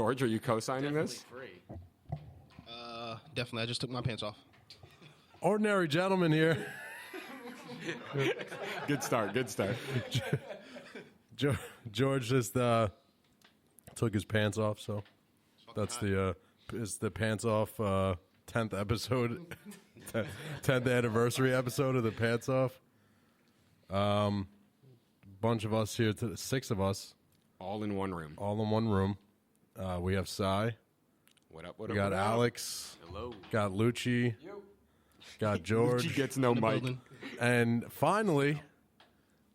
George, are you co-signing this? Definitely. I just took my pants off. Ordinary gentleman here. Good start. George just took his pants off, so that's the pants off 10th episode, 10th anniversary episode of the pants off. Bunch of us here, 6 of us, all in one room. We have Cy. What up? We got Alex. Hello. Got Lucci. Got George. Lucci gets no mic. And finally,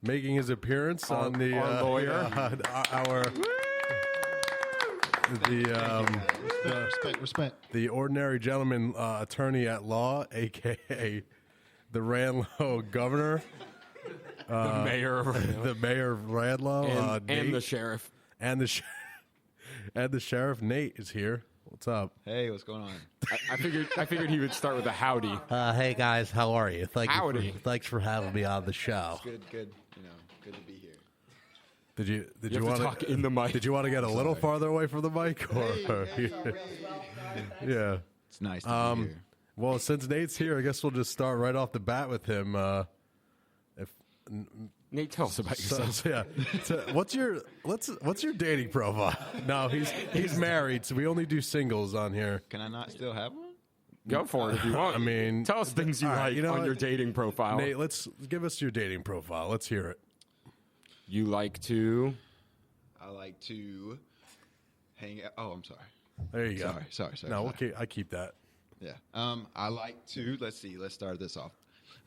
making his appearance on the our lawyer, Respect. the ordinary gentleman attorney at law, aka the Ranlow governor, the mayor of Ranlow, and the sheriff, and the sheriff Nate is here. What's up? Hey, what's going on? I figured he would start with a howdy. Hey guys, how are you? Howdy. Thanks for having me on the show. Good. You know, good to be here. Did You you have want to talk in the mic? Did you want to get a little farther away from the mic, or yeah? It's nice to be here. Well, since Nate's here, I guess we'll just start right off the bat with him. Nate, tell us about yourself. So, what's your dating profile? No, he's married, so we only do singles on here. Can I not still have one? Go for it if you want. I mean, tell us things you like on your dating profile. Nate, give us your dating profile. Let's hear it. You like to? I like to hang out. Oh, I'm sorry. There you go. Sorry. No, okay, I keep that. Yeah. I like to. Let's see. Let's start this off.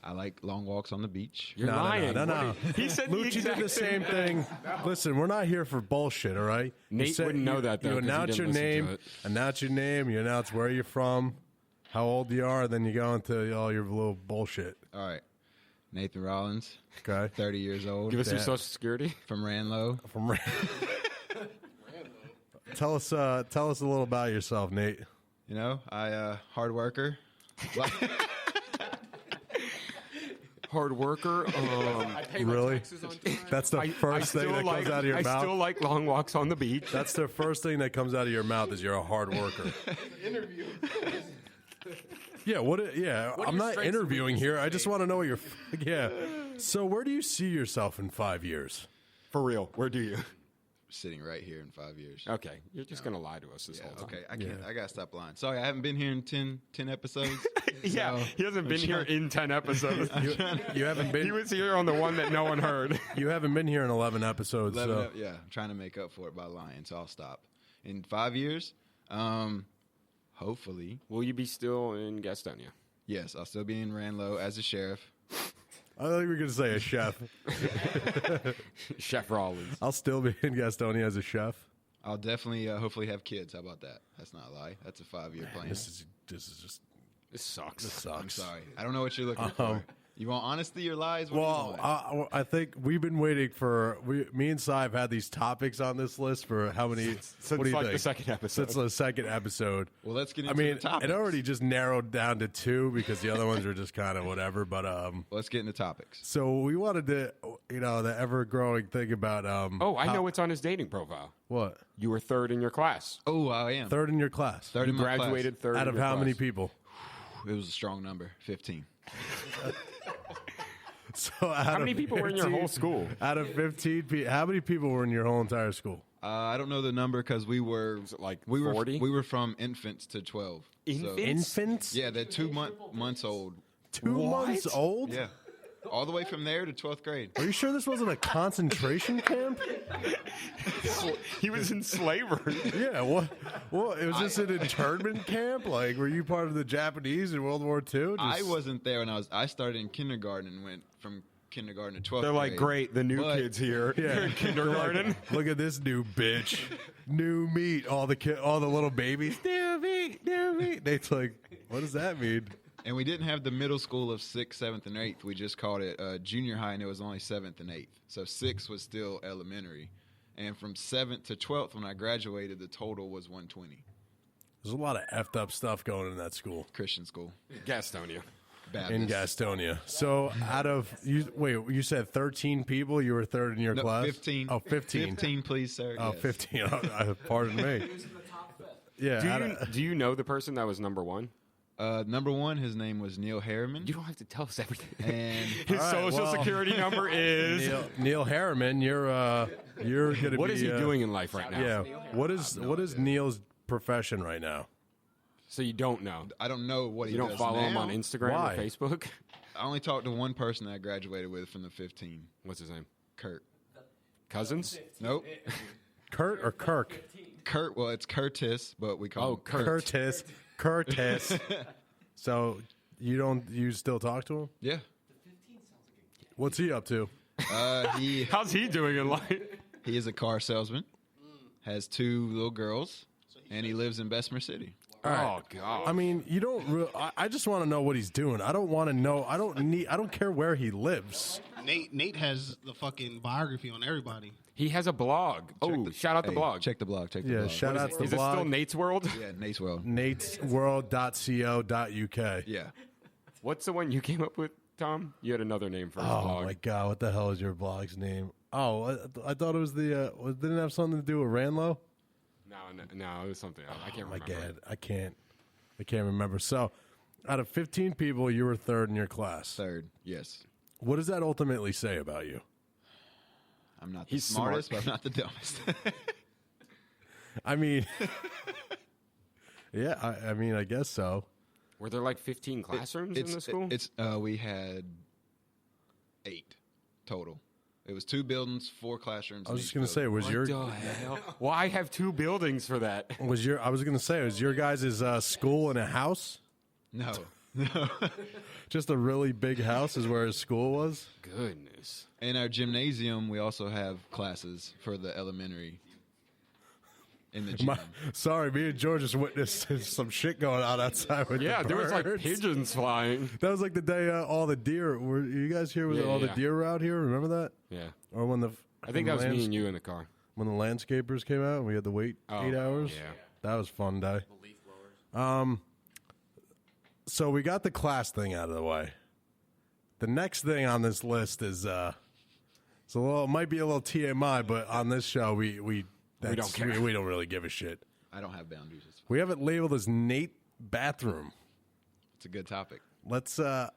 I like long walks on the beach. You're lying. No. He said Lucci did the same thing. Listen, we're not here for bullshit, all right? Nate wouldn't know that, though. You announce your name, you announce where you're from, how old you are, then you go into all your little bullshit. All right. Nathan Rollins. Okay. 30 years old. Give us your social security. From Ranlow. Tell us a little about yourself, Nate. You know, I hard worker. Hard worker. I pay my Really? taxes on time. That's the first thing that comes out of your I mouth. still like long walks on the beach. That's the first thing that comes out of your mouth is you're a hard worker. Interview. Yeah, I'm not strengths and interviewing here. I just want to know what you're. Yeah. So where do you see yourself in 5 years? For real, where do you? Sitting right here in 5 years. Okay, you're just going to lie to us this whole time. Okay, I can't. I got to stop lying. Sorry, I haven't been here in 10 episodes. Yeah, so he hasn't been here in 10 episodes. You haven't been. He was here on the one that no one heard. You haven't been here in 11 episodes. 11 so. yeah, I'm trying to make up for it by lying, so I'll stop. In 5 years, hopefully. Will you be still in Gastonia? Yes, I'll still be in Ranlow as a sheriff. I thought you were going to say a chef. Chef Rollins. I'll still be in Gastonia as a chef. I'll definitely, hopefully, have kids. How about that? That's not a lie. That's a 5-year plan. This Sucks. sucks. I'm sorry. I don't know what you're looking for. You want honesty or lies? What do you want? I think we've been waiting for. Me and Cy have had these topics on this list for how many? Since what do you like think? the second episode. Since the second episode. Well, let's get I into mean, the topics. it already just narrowed down to 2 because the other ones are just kind of whatever. But Let's get into topics. so we wanted to, the ever-growing thing about. I know what's on his dating profile. What? You were third in your class. Oh, I am. Third in your class. Third You in my graduated third. Out in of your how many class. people? class. It was a strong number, 15. So How many people were in your whole school? Out of 15 people, how many people were in your whole entire school? I don't know the number because we were Was it like we 40? were from infants to 12. So, Infants? yeah, they're 2 months old. 2 months old? Yeah, all the way from there to 12th grade. Are you sure this wasn't a concentration camp? He was in slavery. Yeah, what? Well, it was just an internment camp? Like, were you part of the Japanese in World War II? I wasn't there when I started in kindergarten and went from kindergarten to 12th They're like, grade. great, the new But- kids here. Yeah. They're in kindergarten. Look at this new bitch. New meat. All the little babies. New meat. New meat. It's like, what does that mean? And we didn't have the middle school of 6th, 7th, and 8th. We just called it junior high, and it was only 7th and 8th. So 6 was still elementary. And from 7th to 12th, when I graduated, the total was 120. There's a lot of effed up stuff going in that school. Christian school. Gastonia. Baptist. In Gastonia. So you said 13 people? You were third in your No, class? 15. Oh, 15. 15, please, sir. Oh, Yes. 15. Pardon me. Who's in the top Yeah. Do you know the person that was number one? Number one, his name was Neil Harriman. You don't have to tell us everything. And His All right, social well, security number is. Neil Harriman, you're gonna. What be, is he doing in life right now? Yeah. What is Neil's profession right now? So you don't know. I don't know what he You don't does follow him now. on Instagram Why? or Facebook. I only talked to one person that I graduated with from the 15. What's his name? Kurt. Cousins? Nope. Kurt or Kirk? Kurt. Well, it's Curtis, but we call him Kurt. Curtis. So you still talk to him? Yeah. What's he up to? How's he doing in life? He is a car salesman, has 2 little girls, and he lives in Bessemer City. Oh God! I mean, you don't. I just want to know what he's doing. I don't want to know. I don't care where he lives. Nate has the fucking biography on everybody. He has a blog. Shout out the Hey, blog. Check the blog. Check the Yeah, blog. shout out to the Is it blog. still Nate's World? Yeah, Nate's World. natesworld.co.uk. Yeah. What's the one you came up with, Tom? You had another name for his Oh blog. my God! What the hell is your blog's name? Oh, I thought it was the. Didn't it have something to do with Ranlo? No, it was something else. I can't Oh my remember. God! I can't remember. So, out of 15 people, you were third in your class. Third. Yes. What does that ultimately say about you? I'm not the He's smartest, smart. but I'm not the dumbest. I mean, yeah. I mean, I guess so. Were there like 15 classrooms in the school? We had 8 total. It was 2 buildings, 4 classrooms. I was just gonna say, was your What the hell? Well, I have 2 buildings for that. I was your guys' school in a house? No. Just a really big house is where his school was? Goodness. In our gymnasium, we also have classes for the elementary. In the gym. Sorry, me and George just witnessed some shit going on outside with Yeah, the there was like birds. pigeons flying. That was like the day all the deer were. You guys here with Yeah, all the yeah. deer were out here? Remember that? Yeah. Or when the I think that was me and you in the car. when the landscapers came out and we had to wait 8 hours. yeah. That was a fun day. So we got the class thing out of the way. The next thing on this list is it's a little, it might be a little TMI, but on this show we don't care. We don't really give a shit. I don't have boundaries. It's fine. We have it labeled as Nate bathroom. It's a good topic. Let's I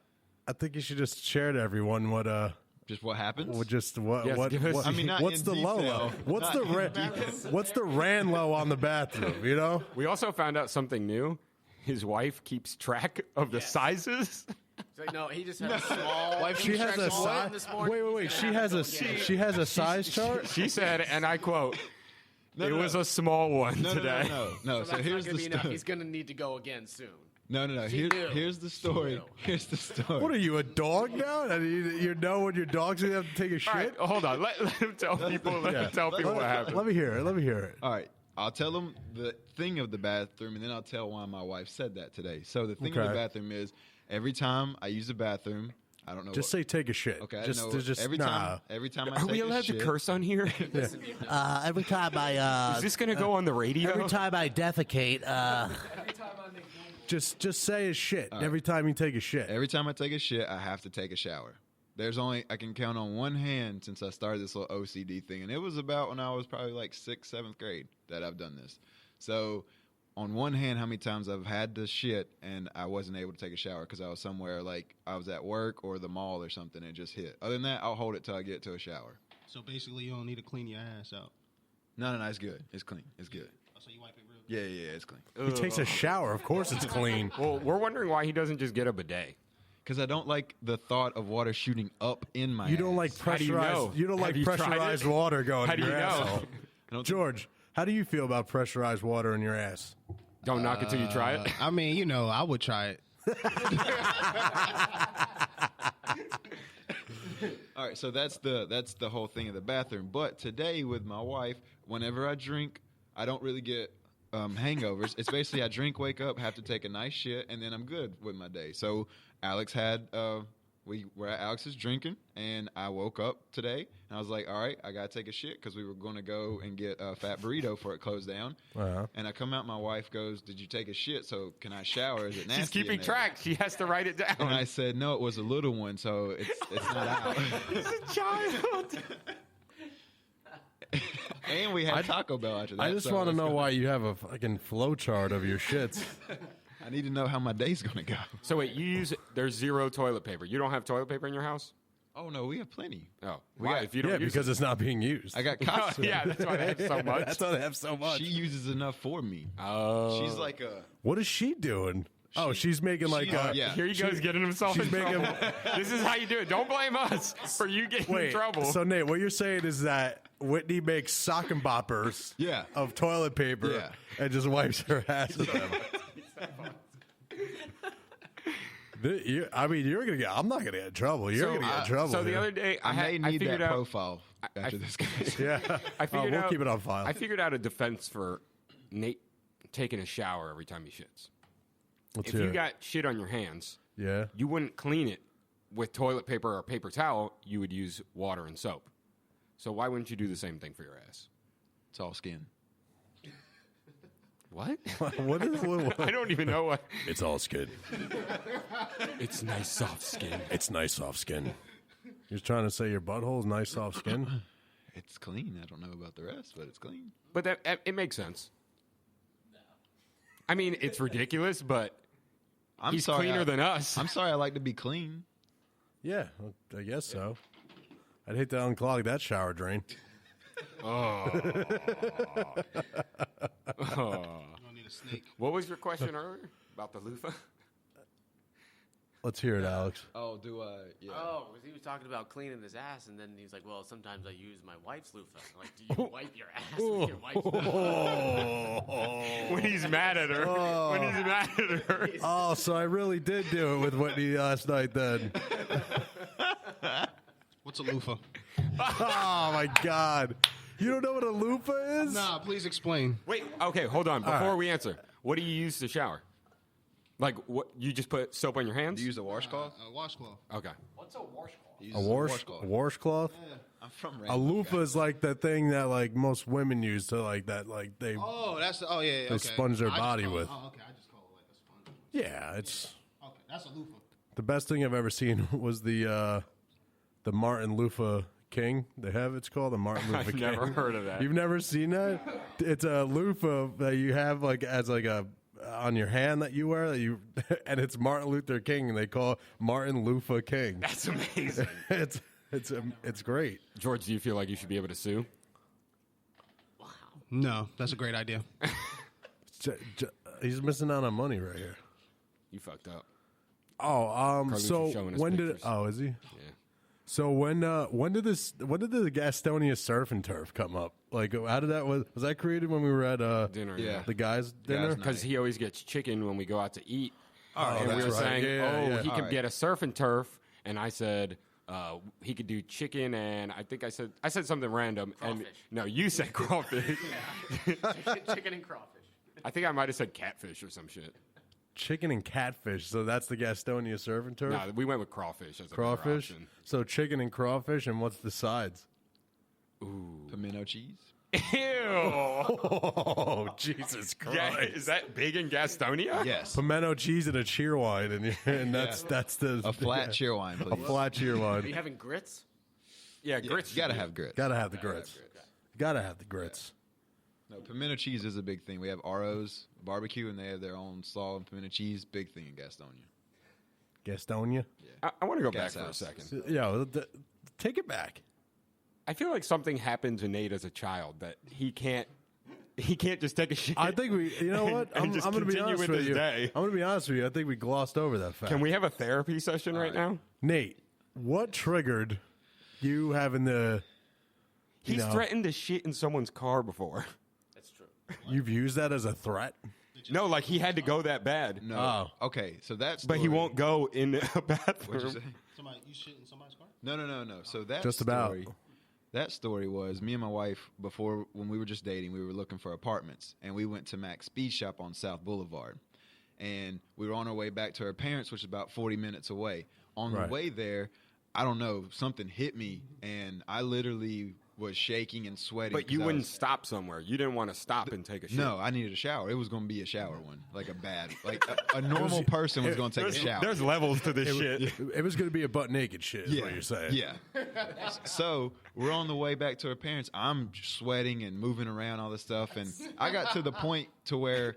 think you should just share to everyone what Just what happens? what Yes, what, give us- what I mean, not what's in the low detail. low? What's the what's the ran low on the bathroom, you know? We also found out something new. His wife keeps track of the sizes. It's like, no, he just had a small. She has a size. this morning. Wait. She has a size chart. She said, and I quote, "It was a small one no, today." No. So So that's here's not gonna the be enough. story. He's gonna need to go again soon. No. She knew. Here's the story. knew. Here's the story. What are you, a dog now? And you know when your dog's gonna have to take a shit? All right, hold on. Let him tell people. Let him tell people what happened. Let me hear it. All right. I'll tell them the thing of the bathroom, and then I'll tell why my wife said that today. So the thing of Okay. the bathroom is every time I use the bathroom, I don't know. Just say take a shit. Okay. Just every nah. time I Are take we a allowed shit, to curse on here? Every time I Is this going to go on the radio? every time I defecate, Just say a shit every time you take a shit. Every time I take a shit, I have to take a shower. I can count on one hand since I started this little OCD thing, and it was about when I was probably like 6th, 7th grade that I've done this. So, on one hand, how many times I've had to shit and I wasn't able to take a shower because I was somewhere, like I was at work or the mall or something, and it just hit. Other than that, I'll hold it till I get to a shower. So basically, you don't need to clean your ass out. No, it's good. It's clean. It's good. Oh, so you wipe it real good. Yeah, it's clean. He takes a shower. Of course, it's clean. Well, we're wondering why he doesn't just get a bidet. Because I don't like the thought of water shooting up in my You don't ass. like How do you pressurized. know? You don't Have like you tried pressurized it? water going How in do your you know? asshole. I don't think- George, how do you feel about pressurized water in your ass? Don't knock it till you try it. I mean, you know, I would try it. All right, so that's the whole thing of the bathroom. But today with my wife, whenever I drink, I don't really get hangovers. It's basically I drink, wake up, have to take a nice shit, and then I'm good with my day. So Alex had we were at Alex's drinking, and I woke up today, and I was like, all right, I gotta take a shit because we were going to go and get a fat burrito before it closed down. Uh-huh. And I come out, my wife goes, "Did you take a shit? So can I shower? Is it nasty?" She's keeping in there?" track. She has to write it And I down. said, "No, it was a little one, so it's not out." He's a child. And we had Taco Bell after that. I just so want to let's know go. why you have a fucking flow chart of your shits. I need to know how my day's going to go. So wait, there's zero toilet paper. You don't have toilet paper in your house? Oh, no, we have plenty. Oh, We why? got- If you don't Yeah, use because it. it's not being used. I got Casa. Yeah, that's why they have so much. That's why they have so much. She uses enough for me. Oh. She's like a... What is she doing? She's making like she's- yeah. Here he goes getting himself in trouble. This is how you do it. Don't blame us for you getting in trouble. So Nate, what you're saying is that Whitney makes sock and boppers Yeah. of toilet paper Yeah. and just wipes her ass with them. You're gonna get. I'm not gonna get in trouble. You're gonna get in trouble. So the here. other day, I may need figured that out. profile after this guy. yeah, I figured we'll out, keep it on file. I figured out a defense for Nate taking a shower every time he shits. Let's If hear you it. got shit on your hands, yeah, you wouldn't clean it with toilet paper or paper towel. You would use water and soap. So why wouldn't you do the same thing for your ass? It's all skin. What? what is what? I don't even know what. It's all skin. It's nice soft skin. It's nice soft skin. You're trying to say your butthole's nice soft skin? It's clean. I don't know about the rest, but it's clean. But it makes sense. I mean, it's ridiculous, but I'm he's sorry, cleaner than us. I'm sorry I like to be clean. Yeah, I guess so. I'd hate to unclog that shower drain. You don't need a snake. What was your question earlier about the loofah? Let's hear it, Alex. Oh, do I? Yeah. Oh, 'cause he was talking about cleaning his ass, and then he was like, "Well, sometimes I use my wife's loofah." I'm like, do you wipe your ass with your wife's loofah? When he's mad at her. When he's mad at her. Oh, so I really did do it with Whitney last night then. What's a loofah? Oh, my God. You don't know what a loofah is? Nah, please explain. Wait, okay, hold on. Before right. we answer, what do you use to shower? Like, what? You just put soap on your hands? Do you use a washcloth? A washcloth. Okay. What's a washcloth? He A uses washcloth? I'm from A Randall. loofah is like the thing that like most women use to like that like they Oh, that's oh yeah, yeah. They Okay. sponge their I just body call it- with. Oh, okay. I just call it like a sponge. yeah, it's Okay, that's a loofah. the best thing I've ever seen was the Martin Loofah King. They have it's called the Martin Loofah I've King. never heard of that. You've never seen that? It's a loofah that you have like as like a on your hand that you wear that you and it's Martin Luther King and they call it Martin Loofah King. That's amazing. it's great. George, do you feel like you should be able to sue? No, that's a great idea. He's missing out on money right here. You fucked up. Oh, Carlucci's so showing us when did pictures. oh is he? Yeah. So when did the Gastonia Surf and Turf come up? Like how did that was that created when we were at Dinner. Yeah. the guys dinner? Guys' Because he always gets chicken when we go out to eat. Oh, and we that's were right. saying, Yeah. he All could right. get a surf and turf. And I said he could do chicken. And I think I said something random. And Crawfish. no, you said crawfish. Chicken and crawfish. I think I might have said catfish or some shit. Chicken and catfish. So that's the Gastonia Surf and Turf. No, we went with crawfish as a better Crawfish. option. So chicken and crawfish, and what's the sides? Pimento cheese. Ew. Oh, Jesus Yeah, Christ! is that big in Gastonia? Yes. Pimento cheese and a cheer wine, and that's the A flat cheer wine, please. a flat cheer Are you wine. having grits? Yeah, grits. You gotta have grits. Gotta have the grits. Gotta have the grits. No, pimento cheese is a big thing. We have RO's barbecue, and they have their own salt and pimento cheese. Big thing in Gastonia. Gastonia. I want to go Gas back house. for a second. Yeah, take it back. I feel like something happened to Nate as a child that he can't just take a shit. I think you know what? And I'm just going to be continue honest with with his you. day. I'm going to be honest with you. I think we glossed over that fact. Can we have a therapy session right now? Nate, what triggered you having the? He's know. threatened to shit in someone's car before. That's true. You've used that as a threat? No, like he had to go that bad. No. Okay, so that's. But he won't go in a What'd you bathroom. say? Somebody, you shit in somebody's car? No. So that Just story, about. That story was me and my wife before when we were just dating. We were looking for apartments, and we went to Mac's Speed Shop on South Boulevard, and we were on our way back to her parents', which is about 40 minutes away. On Right. the way there, I don't know, something hit me, and I literally was shaking and sweating. But you 'cause I wouldn't was- stop somewhere. You didn't want to stop and take a shit. No, I needed a shower. It was going to be a shower one, like a bad, like a normal person was going to take a shower. There's levels to this shit. It was going to be a butt naked shit, is what you're saying. Yeah. So we're on the way back to our parents. I'm sweating and moving around all this stuff, and I got to the point to where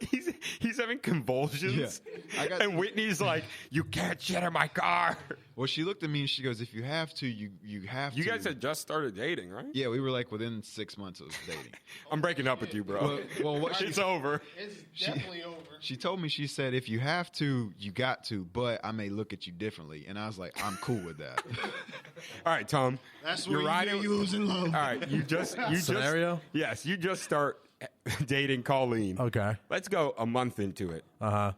He's having convulsions. Yeah. I got- and Whitney's like, "You can't shit in my car." well, she looked at me and she goes, "If you have to, you have You to." guys had just started dating, right? yeah, we were like within 6 months of dating. I'm breaking up with you, bro. Well, what she it's over. It's definitely over. She told me, she said, if you have to, you got to, but I may look at you differently. And I was like, I'm cool with that. All right, Tom. That's you're where riding. you losing love. All right, you Scenario? Yes, you just start dating Colleen. Okay. Let's go a month into it.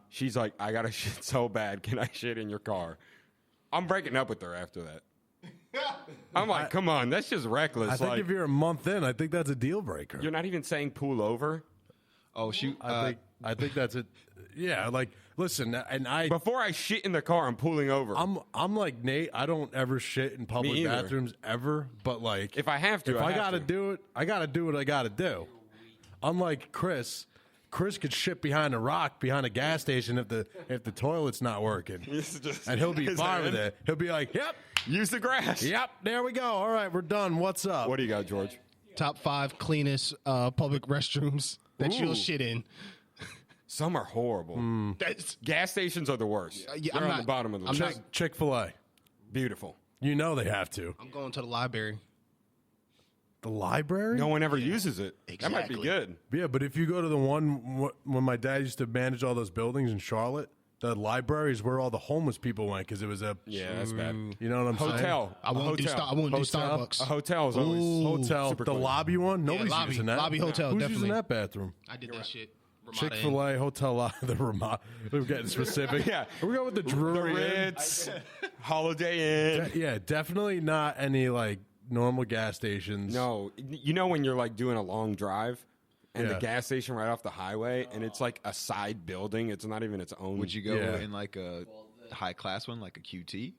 She's like, I gotta shit so bad. Can I shit in your car? I'm breaking up with her after that. I'm like, come on, that's just reckless. I think like, if you're a month in, I think that's a deal breaker. you're not even saying pull over. Oh, shoot. I think that's it. Yeah, like listen, and Before I shit in the car, I'm pulling over. I'm like Nate. I don't ever shit in public either. bathrooms ever. But like, If I have to, if I I have gotta to. do it, I gotta do what I gotta do. Unlike Chris. Chris could shit behind a rock behind a gas station if the toilet's not working, It's just- and he'll be his fine with hand. it. He'll be like, "Yep, Use the grass. yep, there we go. All right, we're done. What's up?" What do you got, George? Top 5 cleanest public restrooms that Ooh. you'll shit in. Some are horrible. That's Gas stations are the worst. yeah, They're I'm on not- the bottom of the I'm list. not- Chick-fil-A. Beautiful. You know they have to. I'm going to the library. The library? No one ever uses it. That might be Exactly. good. Yeah, but if you go to the one when my dad used to manage all those buildings in Charlotte, the library is where all the homeless people went because it was a Yeah, that's bad. You know what I'm saying? Hotel. I won't do hotel. I won't do Hotel? Starbucks. A hotel is always Hotel, super the clean. lobby one. Nobody's lobby- using that. lobby hotel, Who's definitely. using that bathroom? I did that shit. Ramada Inn. Chick-fil-A, hotel, the Ramada. We're getting specific. Yeah. We're going with the The Drury Inn. Ritz, Holiday Inn. Yeah, definitely not any like normal gas stations. No, you know when you're like doing a long drive and Yeah. the gas station right off the highway and it's like a side building. It's not even its own. Would you go Yeah. in like a high class one, like a QT?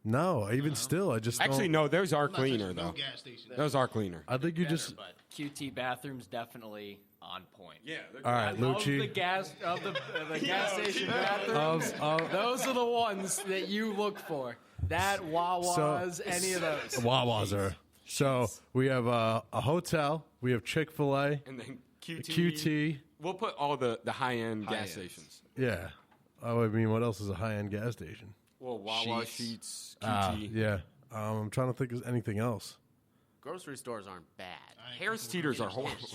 No, even still, I just Actually, don't. no, those are Not such cleaner a though. gas station. Those are cleaner. I think you just. But QT bathrooms definitely on point. Yeah. All right, Of the Lucci. gas station bathrooms, those are the ones that you look for. That Wawa's, any of those. Wawa's are. So we have a hotel. We have Chick-fil-A. And then QT. QT. We'll put all the high end gas High-ends. stations. Yeah. Oh, I mean, what else is a high-end gas station? Well, Wawa Sheetz. Sheets, QT. Yeah. I'm trying to think of anything else. Grocery stores aren't bad. Harris Teeters are horrible.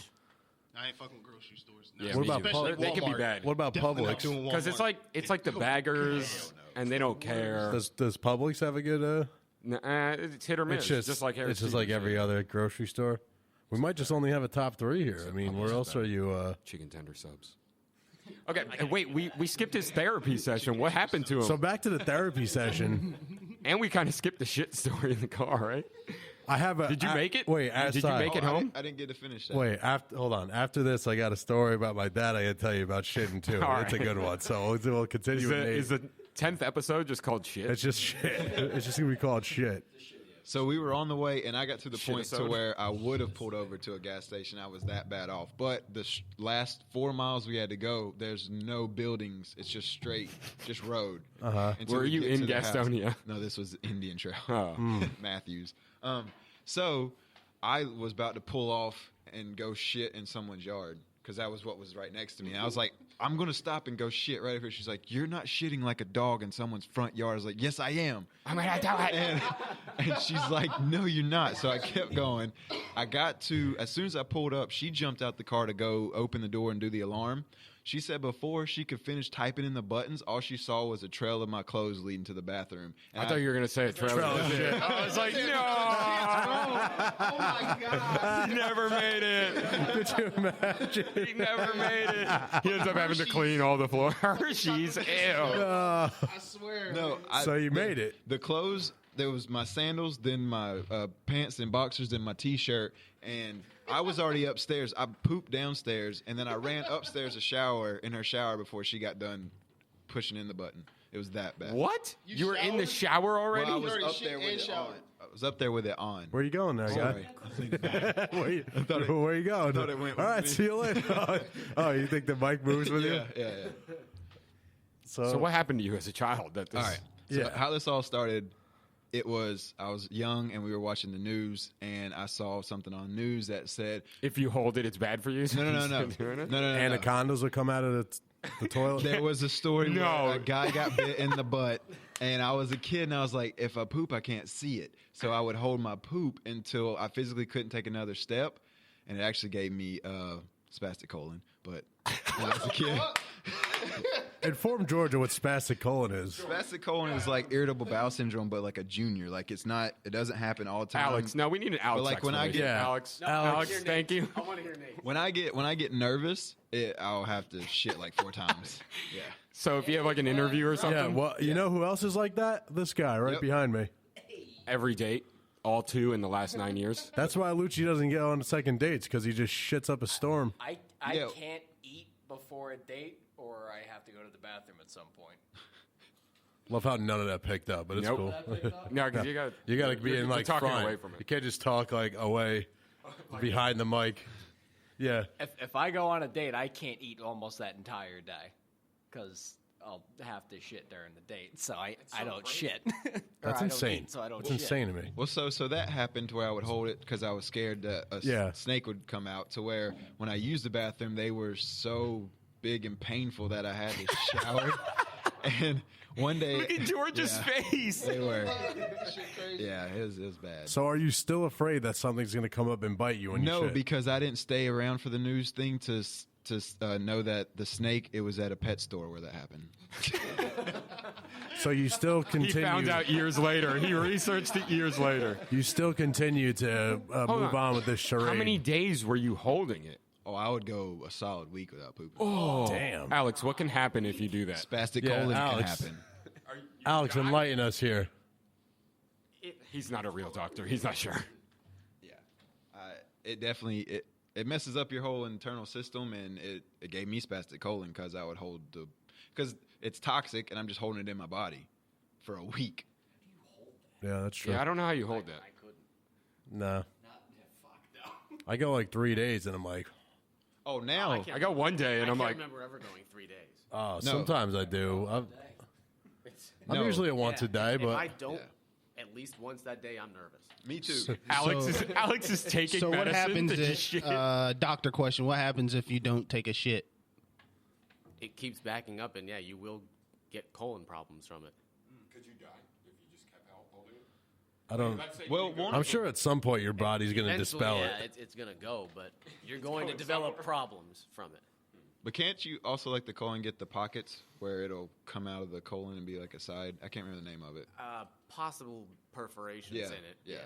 I ain't fucking grocery stores. Yeah, What me about too. Publix? They can be Walmart. bad. What about Definitely Publix? not doing Because Walmart. it's like the baggers, and they don't care. Does Publix have a good? It's hit or miss, It's just like Harris it's just like Teeters. every other grocery store. We might just only have a top 3 here. I mean, where else are you? Chicken tender subs. Okay, wait, we skipped his therapy session. What happened to him? So back to the therapy session. And we kind of skipped the shit story in the car, right? I have a. Did you make it? Wait, Did you make it I home? didn't- I didn't get to finish that. Wait, hold on. After this, I got a story about my dad. I got to tell you about shitting too. All It's a right. good one. So we'll continue. with Nate. Is the 10th episode just called shit? It's just shit. It's just gonna be called shit. So we were on the way, and I got to the point to Shit-a-soda. where I would have pulled over to a gas station. I was that bad off. But the last 4 miles we had to go, there's no buildings. It's just straight, just road. Until Were we you get in to the house. Gastonia? No, this was Indian Trail. Oh. Matthews. So I was about to pull off and go shit in someone's yard because that was what was right next to me. And I was like, I'm going to stop and go shit right here. She's like, you're not shitting like a dog in someone's front yard. I was like, yes, I am. I'm gonna do it. And she's like, no, you're not. So I kept going. I got to, as soon as I pulled up, she jumped out the car to go open the door and do the alarm. She said before she could finish typing in the buttons, all she saw was a trail of my clothes leading to the bathroom. And I thought you were gonna say a trail of shit. I was like, no. Oh my god! He never made it. Could you imagine? He never made it. He ends up having to clean all the floor. Hershey's, ew. I swear. No, So you made it. The clothes, there was my sandals, then my pants and boxers, then my T-shirt, and I was already upstairs. I pooped downstairs, and then I ran upstairs in her shower before she got done pushing in the button. It was that bad. What? You were in the shower already? Well, I was already up shit there with and it showered. on. I was up there with it on. Where you going there, guy? Sorry. Where you going? thought it went All with right, me. see you later. Oh, you think the mic moves with you? Yeah. So what happened to you as a child? That this, All right. So how this all started, I was young and we were watching the news and I saw something on the news that said, If you hold it, it's bad for you? no. Anacondas will come out of the toilet. There was a story No. where a guy got bit in the butt, and I was a kid, and I was like, if I poop, I can't see it. So I would hold my poop until I physically couldn't take another step, and it actually gave me spastic colon. But when I was a kid, Inform Georgia what spastic colon is. spastic colon is like irritable bowel syndrome, but like a junior. Like it doesn't happen all the time. Alex, no, we need an Alex. But like when I explanation. get- Alex, No, Alex, thank you. I want to hear Nate. When I get nervous, I'll have to shit like 4 times. Yeah. So if you have like an interview or something, Yeah, well, you know who else is like that? This guy right Yep. behind me. every date, all 2 in the last 9 years. That's why Lucci doesn't get on second dates, because he just shits up a storm. I Yeah. can't eat before a date, or I have to go to the bathroom at some point. Love how none of that picked up, but it's Nope. cool. No, because you got You got to be in like talking front. away from it. You can't just talk like away behind the mic. Yeah. If I go on a date, I can't eat almost that entire day because I'll have to shit during the date. So I don't shit. Or That's I don't insane. eat, so I don't That's shit. insane to me. Well, so that happened to where I would hold it because I was scared that a snake would come out. To where when I used the bathroom, they were so big and painful that I had to shower. And one day, Look at George's face. they were. Yeah, it was bad. So are you still afraid that something's going to come up and bite you when you No, shit? because I didn't stay around for the news thing to know that the snake. It was at a pet store where that happened. So you still He continue. found out years later. He researched it years later. You still continue to move on with this charade. How many days were you holding it? Oh, I would go a solid week without pooping. Oh, Damn. Alex, what can happen if you do that? Spastic Yeah, colon can Alex. happen. Alex, enlighten us here. He's not a real doctor. He's not sure. Yeah, it definitely it messes up your whole internal system, and it gave me spastic colon because I would hold because it's toxic, and I'm just holding it in my body for a week. Yeah, that's true. Yeah, I don't know how you hold that. I couldn't. No. Fuck no. I go like 3 days and I'm like, Oh, now I go one day and I I'm can't like, remember ever going 3 days. oh, No. sometimes I do. I'm No. usually a once a day, If but I don't at least once that day, I'm nervous. me too. Alex is taking So what medicine happens to just if, shit. doctor question, what happens if you don't take a shit? It keeps backing up, and yeah, you will get colon problems from it. Could you die if you just kept holding it? I don't. Well, I'm sure at some point your body's going to Eventually, dispel yeah, it. it's gonna go, but you're going to develop problems from it. but can't you also like the colon get the pockets where it'll come out of the colon and be like a side? I can't remember the name of it. Possible perforations Yeah, in it. yeah.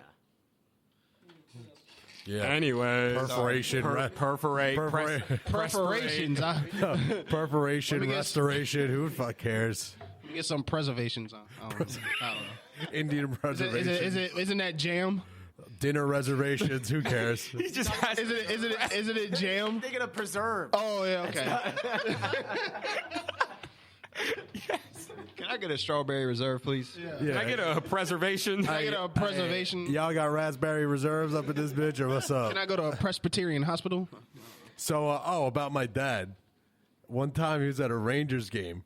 Yeah. Anyway, Perforation. perforate, Perforations. Perforation, Let me guess. restoration. Who the fuck cares? Get some preservations on. I don't know. Indian reservation. Isn't that jam? Dinner reservations. Who cares? He just has Isn't it jam? Thinking of preserve. Oh yeah, okay. Can I get a strawberry reserve, please? Can I get a preservation? Can I get a preservation? Y'all got raspberry reserves up in this bitch, or what's up? Can I go to a Presbyterian hospital? So, about my dad. One time he was at a Rangers game,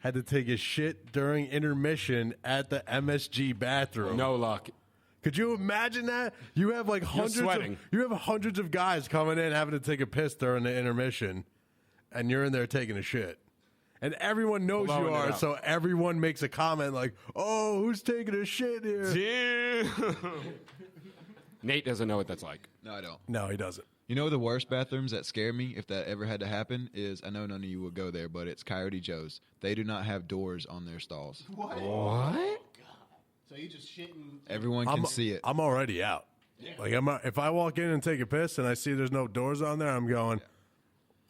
had to take a shit during intermission at the MSG bathroom. No luck. Could you imagine that? You have like sweating. hundreds of guys coming in having to take a piss during the intermission, and you're in there taking a shit. And everyone knows Blowing you it are, out. so everyone makes a comment like, "Oh, who's taking a shit here?" Damn. Nate doesn't know what that's like. No, I don't. No, he doesn't. You know the worst bathrooms that scare me, if that ever had to happen, is I know none of you would go there, but it's Coyote Joe's. They do not have doors on their stalls. What? So you just shitting? Everyone can see it. I'm already out. Like if I walk in and take a piss and I see there's no doors on there, I'm going,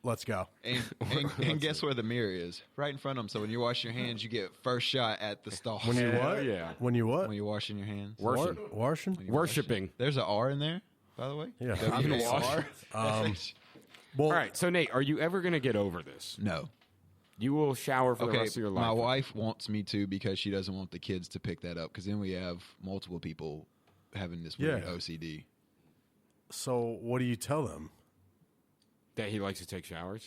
let's go. And guess where the mirror is? Right in front of them. So when you wash your hands, you get first shot at the stall. When you Hell what? yeah. When you what? When you're washing your hands. Worship. Washing? Worshipping. There's an R in there, by the way. Yeah. W-A-R. Well, All right, so Nate, are you ever going to get over this? No. You will shower for the Okay, rest of your life. my wife wants me to because she doesn't want the kids to pick that up because then we have multiple people having this weird Yeah. OCD. So what do you tell them? That he likes to take showers.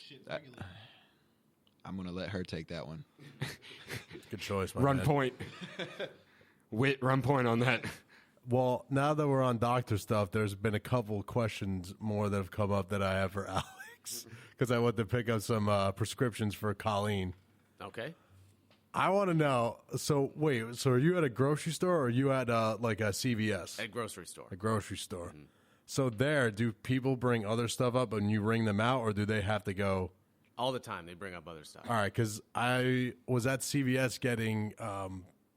I'm going to let her take that one. Good choice, my Run man. point. Run point on that. Well, now that we're on doctor stuff, there's been a couple questions more that have come up that I have for Alex because I went to pick up some prescriptions for Colleen. Okay. I want to know. So wait, so are you at a grocery store or are you at like a CVS? At a grocery store. A grocery store. So there, do people bring other stuff up and you ring them out, or do they have to go? All the time they bring up other stuff. All right, because I was at CVS getting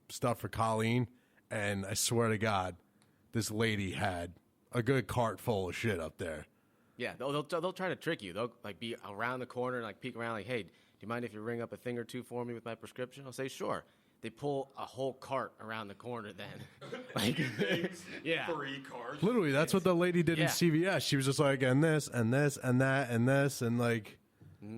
stuff for Colleen, and I swear to God, this lady had a good cart full of shit up there. Yeah, they'll try to trick you. They'll like be around the corner and like peek around like, hey, do you mind if you ring up a thing or two for me with my prescription? I'll say, sure. They pull a whole cart around the corner then. Like, yeah. 3 cards. Literally, that's what the lady did in Yeah. CVS. She was just like, and this, and this, and that, and this, and like...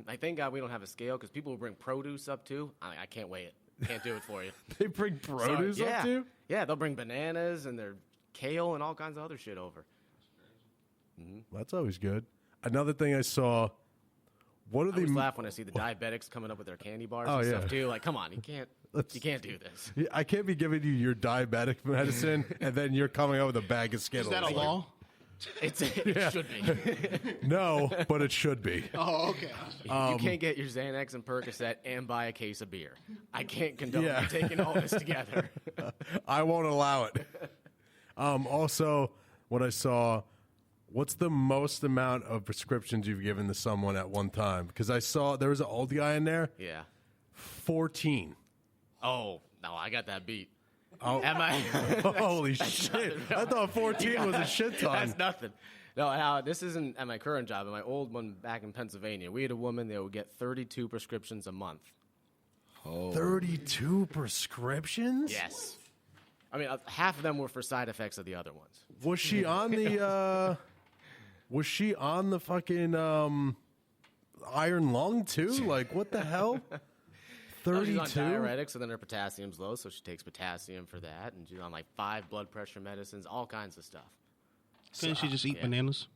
I thank God we don't have a scale because people will bring produce up too. I can't weigh it. Can't do it for you. They bring produce Sorry. up too? Yeah, they'll bring bananas and their kale and all kinds of other shit over. That's always good. Another thing I saw, what are I the... always laugh when I see the diabetics coming up with their candy bars Oh, and yeah. stuff too. Like, come on, you can't do this. I can't be giving you your diabetic medicine, and then you're coming out with a bag of Skittles. Is that a law? It should be. No, but it should be. Oh, okay. You can't get your Xanax and Percocet and buy a case of beer. I can't condone you taking all this together. I won't allow it. Also, what I saw, what's the most amount of prescriptions you've given to someone at one time? Because I saw there was an old guy in there, Yeah. 14. Oh, no, I got that beat. Oh, Am I? holy shit. I thought 14 was a shit ton. That's nothing. No, this isn't at my current job. At my old one back in Pennsylvania, we had a woman that would get 32 prescriptions a month. 32 prescriptions? Yes. I mean, half of them were for side effects of the other ones. Was she on the was she on the fucking iron lung too? Like what the hell? No, she's 32? on diuretics, and then her potassium's low, so she takes potassium for that. And she's on like 5 blood pressure medicines, all kinds of stuff. Couldn't she just eat bananas?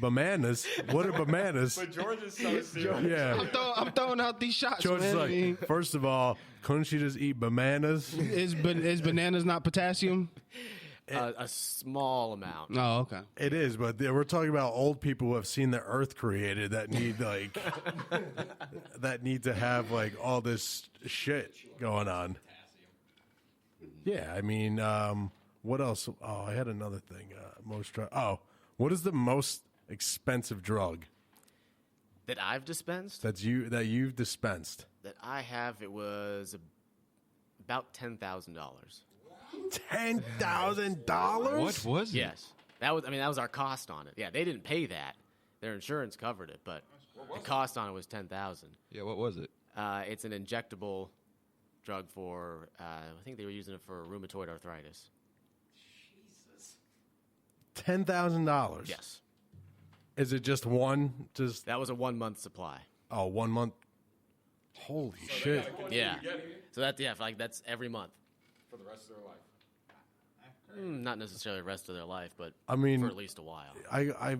Bananas? What are bananas? But George is so serious. Yeah. I'm throwing out these shots, George is man. like, first of all, couldn't she just eat bananas? Is bananas not potassium? A small amount. Oh, okay. It is, but we're talking about old people who have seen the earth created that need like that need to have like all this shit going on. Yeah, I mean, what else? Oh, I had another thing. What is the most expensive drug That I've dispensed? that you've dispensed? That I have, it was about $10,000. $10,000? What was it? Yes. That was our cost on it. Yeah, they didn't pay that. Their insurance covered it, but the cost on it was $10,000. Yeah, what was it? It's an injectable drug for, I think they were using it for rheumatoid arthritis. $10,000. Yes. Is it just one? Just That was a 1-month supply. 1 month? Holy shit! Yeah. So that's every month. For the rest of their life. Not necessarily the rest of their life, but I mean, for at least a while. I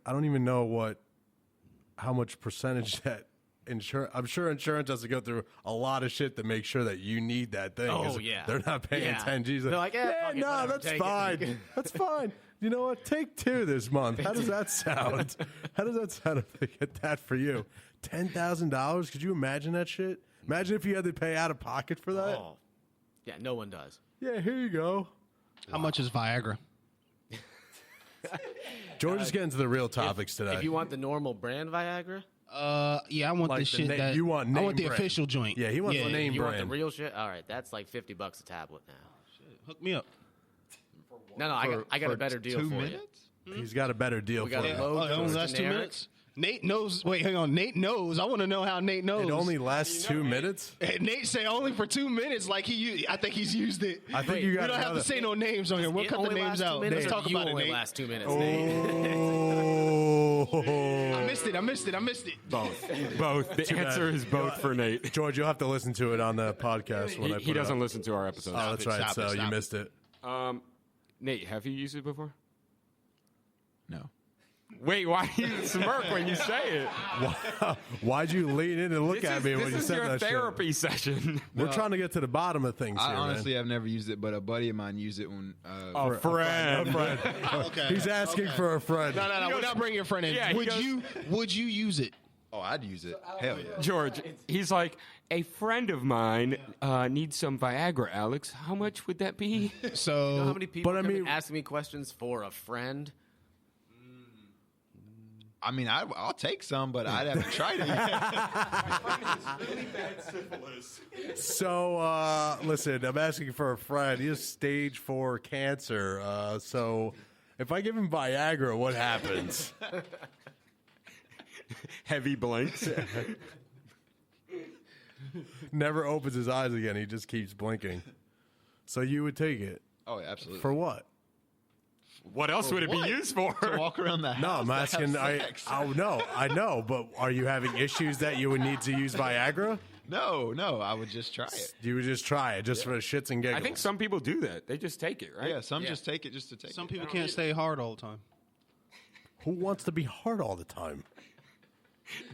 don't even know how much percentage that insurance. I'm sure insurance has to go through a lot of shit to make sure that you need that thing. 'cause Oh, yeah. they're not paying Yeah. 10 G's. They're like, fuck it, no, whatever, that's take it." fine. That's fine. You know what? Take 2 this month. How does that sound? How does that sound if they get that for you? $10,000? Could you imagine that shit? Imagine if you had to pay out of pocket for that. Oh. Yeah, no one does. Yeah, here you go. How much is Viagra? George is getting to the real topics today. If you want the normal brand Viagra, Yeah, I want Like the the shit na- that you want I name want the brand. official joint. Yeah, he wants the name you want brand. the real shit? All right, that's like $50 a tablet now. Hook me up. No, I got a better deal Two for minutes? He's got a better deal We for got you. a low Oh, it only dose lasts 2 generic. minutes. Nate knows. Wait, hang on. Nate knows. I want to know how Nate knows. It only lasts 2 minutes? Nate say only for 2 minutes. Like I think he's used it. I think Wait, you We got don't have another. to say no names on here. We'll It cut the only names lasts 2 out. minutes, Let's or talk you about it, only Nate. last 2 minutes, Nate? I missed missed it. Both. The answer is both for Nate. George, you'll have to listen to it on the podcast when I put He it doesn't up. listen to our episodes. Oh, that's right. So you missed it. Nate, have you used it before? No. Wait, why do you smirk when you say it? Why'd you lean in and look at me when you said that This is your therapy session. We're trying to get to the bottom of things I here, honestly man. have never used it, but a buddy of mine used it when. A friend. Okay. He's asking for a friend. No. We're not bringing your friend in. Yeah, he Would you use it? Oh, I'd use it. Hell yeah. George, he's like, a friend of mine needs some Viagra, Alex. How much would that be? So You know how many people But I come mean- and ask me questions for a friend? I mean, I'll take some, but I'd have to try it. So, listen, I'm asking for a friend. He has stage 4 cancer. So, if I give him Viagra, what happens? Heavy blinks. Never opens his eyes again. He just keeps blinking. So, you would take it. Oh, yeah, absolutely. For what? What else would it be used for? To walk around the house. No, I'm to have asking. sex. I know, but are you having issues that you would need to use Viagra? No, I would just try it. You would just try it, just for the shits and giggles. I think some people do that. They just take it, right? Yeah, some just take it just to take some it. people can't stay hard all the time. Who wants to be hard all the time?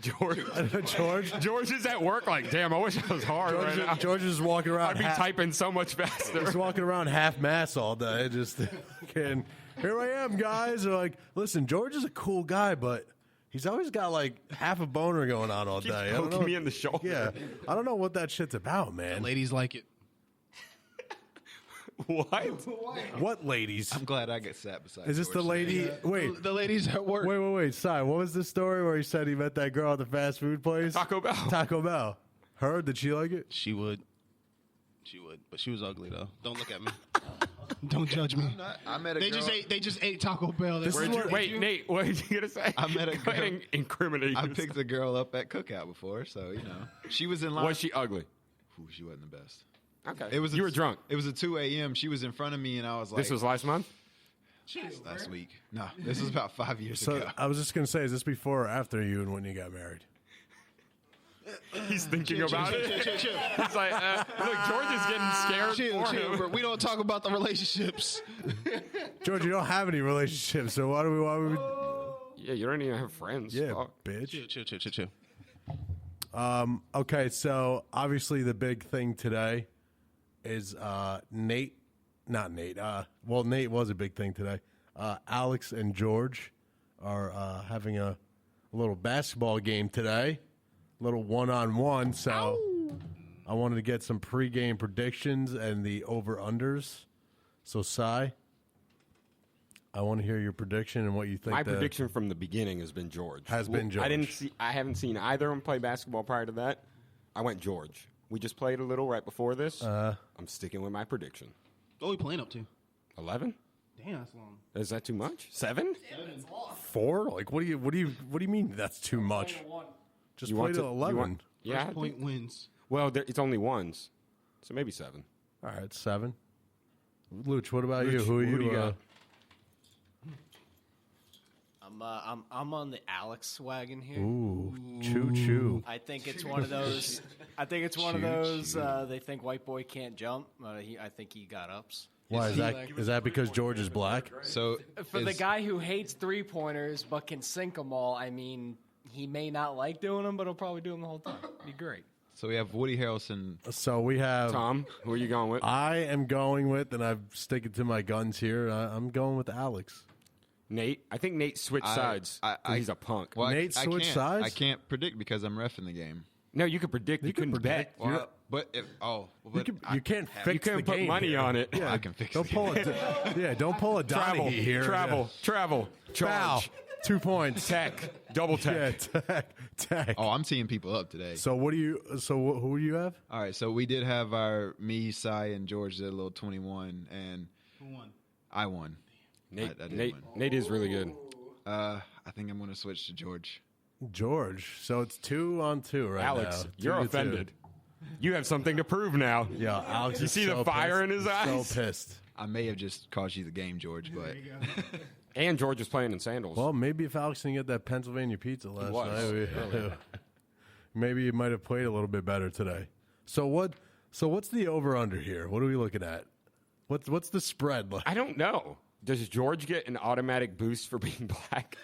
George is at work like, damn, I wish I was hard right now. George is walking around. I'd be typing so much faster. He's walking around half mass all day. Just fucking, here I am, guys. They're like, listen, George is a cool guy, but he's always got like half a boner going on all Keeps day. I don't poking know. me in the shoulder. Yeah, I don't know what that shit's about, man. Ladies like it. What? What ladies? I'm glad I get sat beside Is this George the lady? Wait, The ladies at work. wait. Si, what was the story where he said he met that girl at the fast food place? Taco Bell. Taco Bell. Her? Did she like it? She would, but she was ugly though. Don't look at me. Don't judge me. I met a They girl. just ate Taco Bell. This is what- Wait, Nate, what did you gonna say? I met a Go ahead girl- and incriminate I yourself. picked a girl up at Cookout before, so you know she was in line. Was she ugly? Ooh, she wasn't the best. Okay. It was. You were drunk. It was at 2 a.m. She was in front of me, and I was like, This was last month? last week. No, this was about 5 years So ago. I was just gonna say, is this before or after you and Whitney got married? He's thinking about it. Chill. He's like, look, George is getting scared for Chill, him. bro. We don't talk about the relationships. George, you don't have any relationships, so why would we? Yeah, you don't even have friends. Yeah, Fuck. bitch. Chill. Okay, so obviously the big thing today is Nate. Well, Nate was a big thing today. Alex and George are having a little basketball game today, a little one-on-one. So I wanted to get some pregame predictions and the over-unders. So, Si, I want to hear your prediction and what you think. My prediction from the beginning has been George. Has been George. I haven't seen either of them play basketball prior to that. I went George. We just played a little right before this. I'm sticking with my prediction. What are we playing up to? 11? Damn, that's long. Is that too much? 7? 4? Like, what do you mean that's too much? Just You play want to to- you 11. want- Yeah. First point wins. Well, it's only ones, so maybe 7. All right, 7. Luch, what about you? Luch, Who are who do you got? I'm on the Alex wagon here. Ooh, choo. I think it's one of those. They think white boy can't jump. I think he got ups. Why is that? Is that because George is black? So For the guy who hates 3-pointers but can sink them all, I mean, he may not like doing them, but he'll probably do them the whole time. Be great. So we have Woody Harrelson. So we have. Tom, who are you going with? I am going with, and I'm sticking to my guns here. I'm going with Alex. Nate. I think Nate switched sides. 'Cause he's a punk. Well, Nate switched can't- sides? I can't predict because I'm refing the game. No, you could predict. You couldn't bet. Well, but if You can't have- fix You couldn't the put game money here. on it. I can fix Don't the pull game. it. Don't pull a Travel. Donnie here. Travel. Foul. Charge. 2 points. Tech. Double tech. Yeah, tech. Oh, I'm teeing people up today. So what do you? So who do you have? All right, so we did have me, Cy, and George did a little 21, and Who won? I won. Nate, I did Nate, win. Nate is really good. I think I'm going to switch to George. George. So it's 2-on-2 right Alex, now. you're 2-2. offended. You have something to prove now. Yeah, Alex. You is see the so fire pissed. in his He's eyes? So pissed. I may have just caused you the game, George, but And George was playing in sandals. Well, maybe if Alex didn't get that Pennsylvania pizza last was, night, maybe he might have played a little bit better today. So what's the over/under here? What are we looking at? What's the spread like? I don't know. Does George get an automatic boost for being black?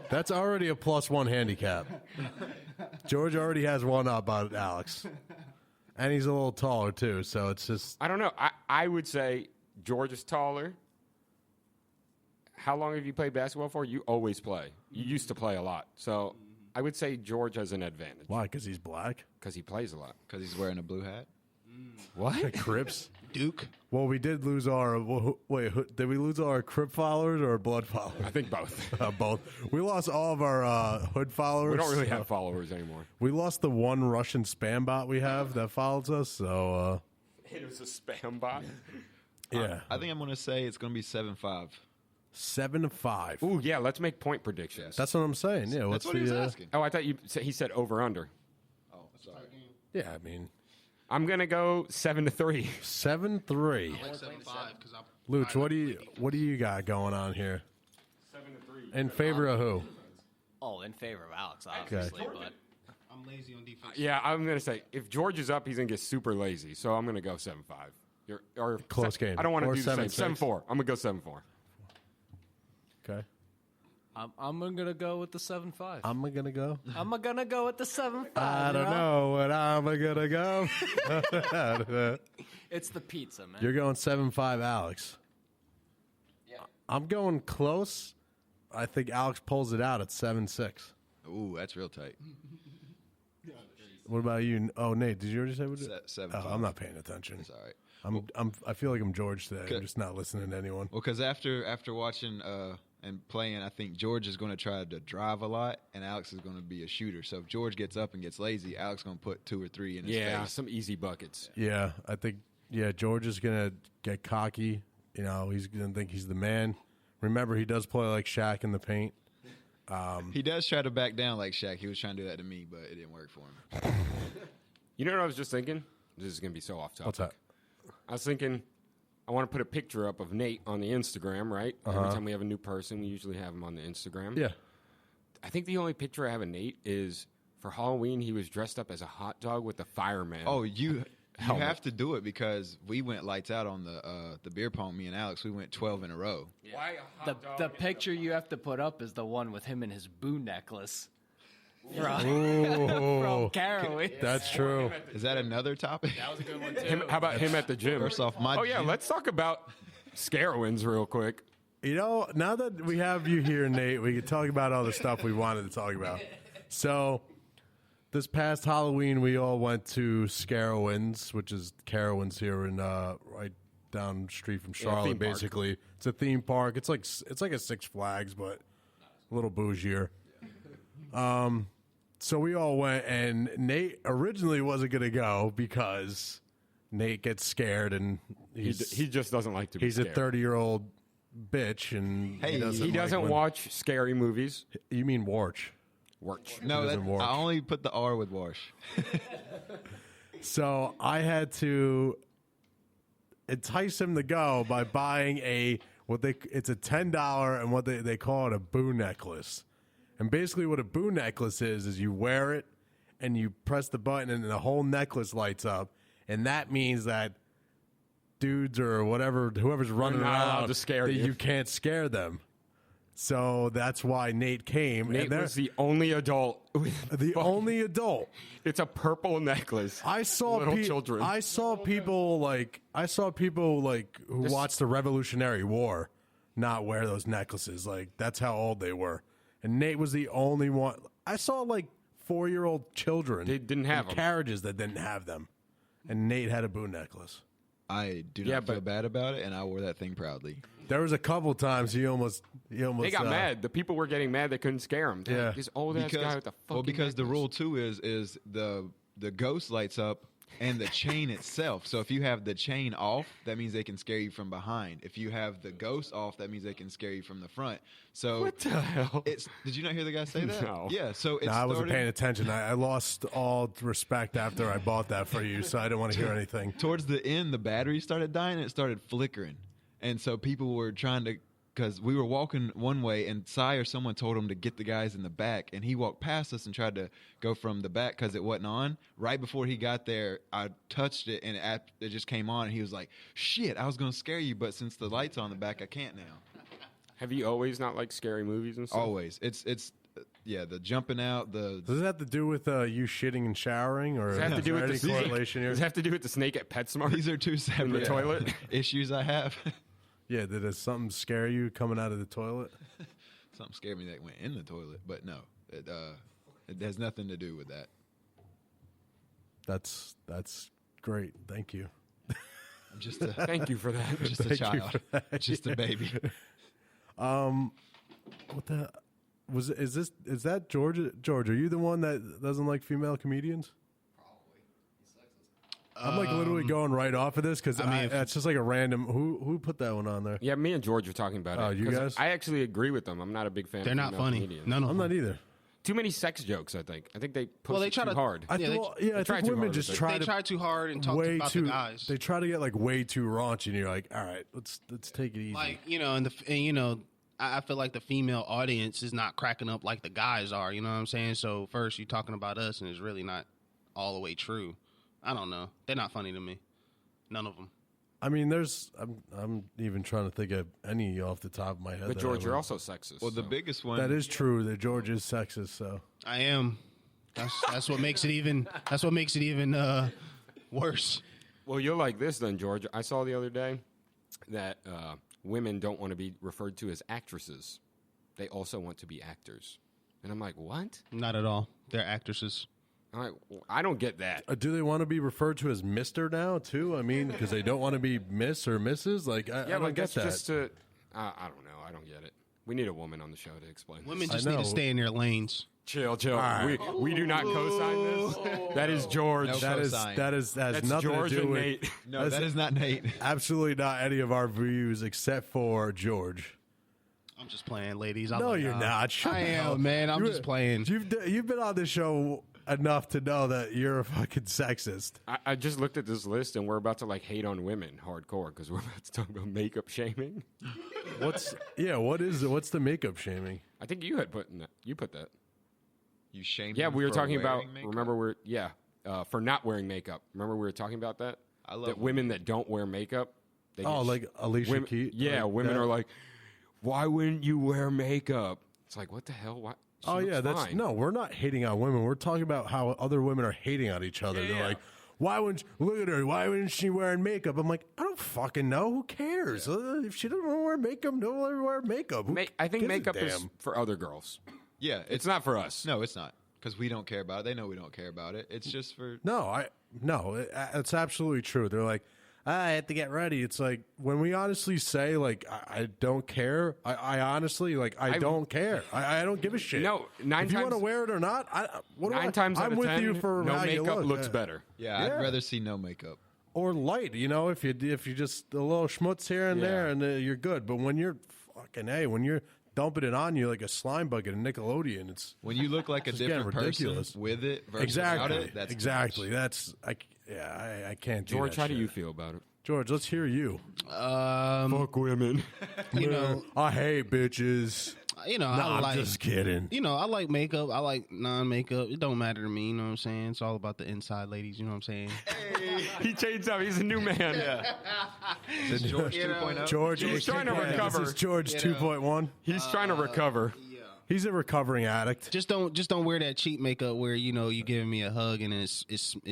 That's already a +1 handicap. George already has one up on Alex. And he's a little taller, too, so it's just... I don't know. I would say George is taller. How long have you played basketball for? You always play. You used to play a lot. So I would say George has an advantage. Why? Because he's black? Because he plays a lot. Because he's wearing a blue hat. What? Crips? Duke. Well, we did lose our... Wait, did we lose our Crip followers or Blood followers? I think both. Both. We lost all of our Hood followers. We don't really have followers anymore. We lost the one Russian spam bot we have that follows us, so... It was a spam bot. Yeah. I think I'm going to say it's going to be 7-5. 7-5. Ooh, yeah, let's make point predictions. That's what I'm saying. Yeah, That's what he was asking. Oh, I thought he said over/under. Oh, sorry. Yeah, I mean... I'm going to go 7-3. 7-3. Like 7-5 because I'm. Luch, what do you got going on here? 7-3. In favor of who? Oh, in favor of Alex, obviously, but I'm lazy on defense. Yeah, I'm going to say, if George is up, he's going to get super lazy. So I'm going to go 7-5. Or Close game. I don't want to Or do the same. 7-6. 7-4. I'm going to go 7-4. Okay. I'm gonna go with the 7-5. I'm going to go. I'm gonna go with the 7-5. I don't know what I'm going to go. It's the pizza, man. You're going 7-5, Alex. Yeah. I'm going close. I think Alex pulls it out at 7-6. Ooh, that's real tight. What about you? Oh, Nate, did you already say what? 7-5. Oh, I'm not paying attention. It's all right. I feel like I'm George today. Okay. I'm just not listening to anyone. Well, because after watching and playing, I think George is going to try to drive a lot, and Alex is going to be a shooter. So if George gets up and gets lazy, Alex is going to put 2 or 3 in his face. Some easy buckets. Yeah, I think, George is going to get cocky. You know, he's going to think he's the man. Remember, he does play like Shaq in the paint. He does try to back down like Shaq. He was trying to do that to me, but it didn't work for him. You know what I was just thinking? This is going to be so off topic. What's that? I was thinking, I want to put a picture up of Nate on the Instagram, right? Every time we have a new person, we usually have him on the Instagram. Yeah. I think the only picture I have of Nate is for Halloween, he was dressed up as a hot dog with a fireman. Oh, you Helmet. have to do it because we went lights out on the beer pong. Me and Alex, we went 12 in a row. Why a hot dog? The picture you have to put up is the one with him and his boo necklace. Ooh, From Caraway. that's true. Is that another topic? That was a good one, too. How about him at the gym? First off, my Oh, yeah, gym- let's talk about Scarowinds real quick. You know, now that we have you here, Nate, we can talk about all the stuff we wanted to talk about. So, this past Halloween, we all went to Scarowinds, which is Carowinds here in right down the street from Charlotte. theme park. Basically, it's a theme park. It's like a Six Flags, but a little bougier. So we all went, and Nate originally wasn't going to go because Nate gets scared, and He just doesn't like to be he's scared. a 30-year-old bitch, and Hey, He doesn't when- watch scary movies. You mean Warch? Watch. No, doesn't work. I only put the R with wash. So I had to entice him to go by buying it's a $10 and what they call it a boo necklace. And basically what a boo necklace is you wear it and you press the button and the whole necklace lights up. And that means that dudes or whoever's running not allowed around, to scare that you. you can't scare them. So that's why Nate came. Nate and was the only adult. the only adult. It's a purple necklace. I saw little children. I saw people who watched the Revolutionary War not wear those necklaces. Like that's how old they were. And Nate was the only one. I saw like 4-year-old children. They didn't have in them. carriages that didn't have them. And Nate had a boo necklace. I do not Yeah, feel but- bad about it, and I wore that thing proudly. There was a couple times he almost. They got mad. The people were getting mad. They couldn't scare him. Yeah. This old ass guy with the fucking. because the necklace. rule too is the ghost lights up and the chain itself. So if you have the chain off, that means they can scare you from behind. If you have the ghost off, that means they can scare you from the front. So What the hell? did you not hear the guy say that? No. Yeah. So No, I wasn't paying attention. I lost all respect after I bought that for you, so I didn't want to hear anything. Towards the end, the battery started dying and it started flickering. And so people were trying to because we were walking one way, and Cy or someone told him to get the guys in the back, and he walked past us and tried to go from the back because it wasn't on. Right before he got there, I touched it, and it just came on, and he was like, shit, I was going to scare you, but since the light's on the back, I can't now. Have you always not liked scary movies and stuff? Always. It's the jumping out, the... Does it have to do with you shitting and showering, or Does it have to do with any the snake? correlation here? Does it have to do with the snake at PetSmart? These are two separate in the toilet. issues I have. Yeah, did something scare you coming out of the toilet? Something scared me that went in the toilet, but no, it has nothing to do with that. That's great. Thank you. I'm just a, Thank you for that. just a Thank you child, for that. just a baby. What the is that George? George, are you the one that doesn't like female comedians? I'm like literally going right off of this because it's just like a random. Who put that one on there? Yeah, me and George were talking about it. Oh, you 'Cause guys? I actually agree with them. I'm not a big fan They're of not female funny. comedians. None of I'm them. not either. Too many sex jokes, I think. I think they push Well, they it try too to- hard. I Yeah, I try think too women hard just with it. try They to try too hard and talk way about too. the guys. They try to get like way too raunchy, and you're like, all right, let's take it easy. Like, I feel like the female audience is not cracking up like the guys are. You know what I'm saying? So first, you're talking about us, and it's really not all the way true. I don't know. They're not funny to me. None of them. I mean, I'm even trying to think of any off the top of my head. But that George, I you're would- also sexist. Well, the so. biggest one That is true. That George is sexist. So I am. That's what makes it even. That's what makes it even worse. Well, you're like this then, George. I saw the other day that women don't want to be referred to as actresses. They also want to be actors. And I'm like, what? Not at all. They're actresses. I'm like, well, I don't get that. do they want to be referred to as Mister now too? I mean, because they don't want to be Miss or Mrs. Like, I don't but get that's that. just to, I don't know. I don't get it. We need a woman on the show to explain this. Women just I need know. to stay in their lanes. Chill. right. We do not co-sign this. That is George. No. That is Cosign. has That's nothing George to do and with Nate. No, that is not Nate. absolutely not any of our views except for George. I'm just playing, ladies. I No, love you're y'all. not. Shut I the hell am, up. man. I'm just playing. You've been on this show enough to know that you're a fucking sexist. I just looked at this list and we're about to like hate on women hardcore because we're about to talk about makeup shaming. What's the makeup shaming? I think you had put that. You put that. You shame. Yeah, them we were for talking about. wearing makeup? Remember, for not wearing makeup. Remember, we were talking about that. I love that women that don't wear makeup. They Oh, get like Alicia women, Keys? Yeah, Like women that? are like, why wouldn't you wear makeup? It's like, what the hell? Why? She Oh looks yeah, that's fine. no. We're not hating on women. We're talking about how other women are hating on each other. Yeah, They're yeah. like, why wouldn't look at her? Why wouldn't she wearing makeup? I'm like, I don't fucking know. Who cares? If she doesn't want to wear makeup, don't let her wear makeup. I think gives a makeup is damn? for other girls. Yeah, It's not for us. No, it's not because we don't care about it. They know we don't care about it. It's just for No, it's absolutely true. They're like, I have to get ready. It's like when we honestly say like I don't care. I honestly like I don't care. I don't give a shit. No, nine if you want to times- wear it or not, Nine times out I'm of with 10, you for no how you makeup look. looks better. yeah. Yeah. I'd rather see no makeup. Or light. You know, if you just a little schmutz here and there, Yeah. and you're good. But when you're when you're dumping it on you like a slime bucket in Nickelodeon, it's When you look like a It's getting different ridiculous. person with it versus exactly without it, that's exactly. That's I can't do George, that how do shit. you feel about it? George, let's hear you. Fuck women. You know, I hate bitches. I Nah, like. I'm just kidding. I like makeup. I like non-makeup. It don't matter to me. You know what I'm saying? It's all about the inside, ladies. You know what I'm saying? He changed up. He's a new man. Is George 2.0. George, He's trying to recover. This is George 2.1. He's trying to recover. He's a recovering addict. Just don't wear that cheap makeup where you giving me a hug and it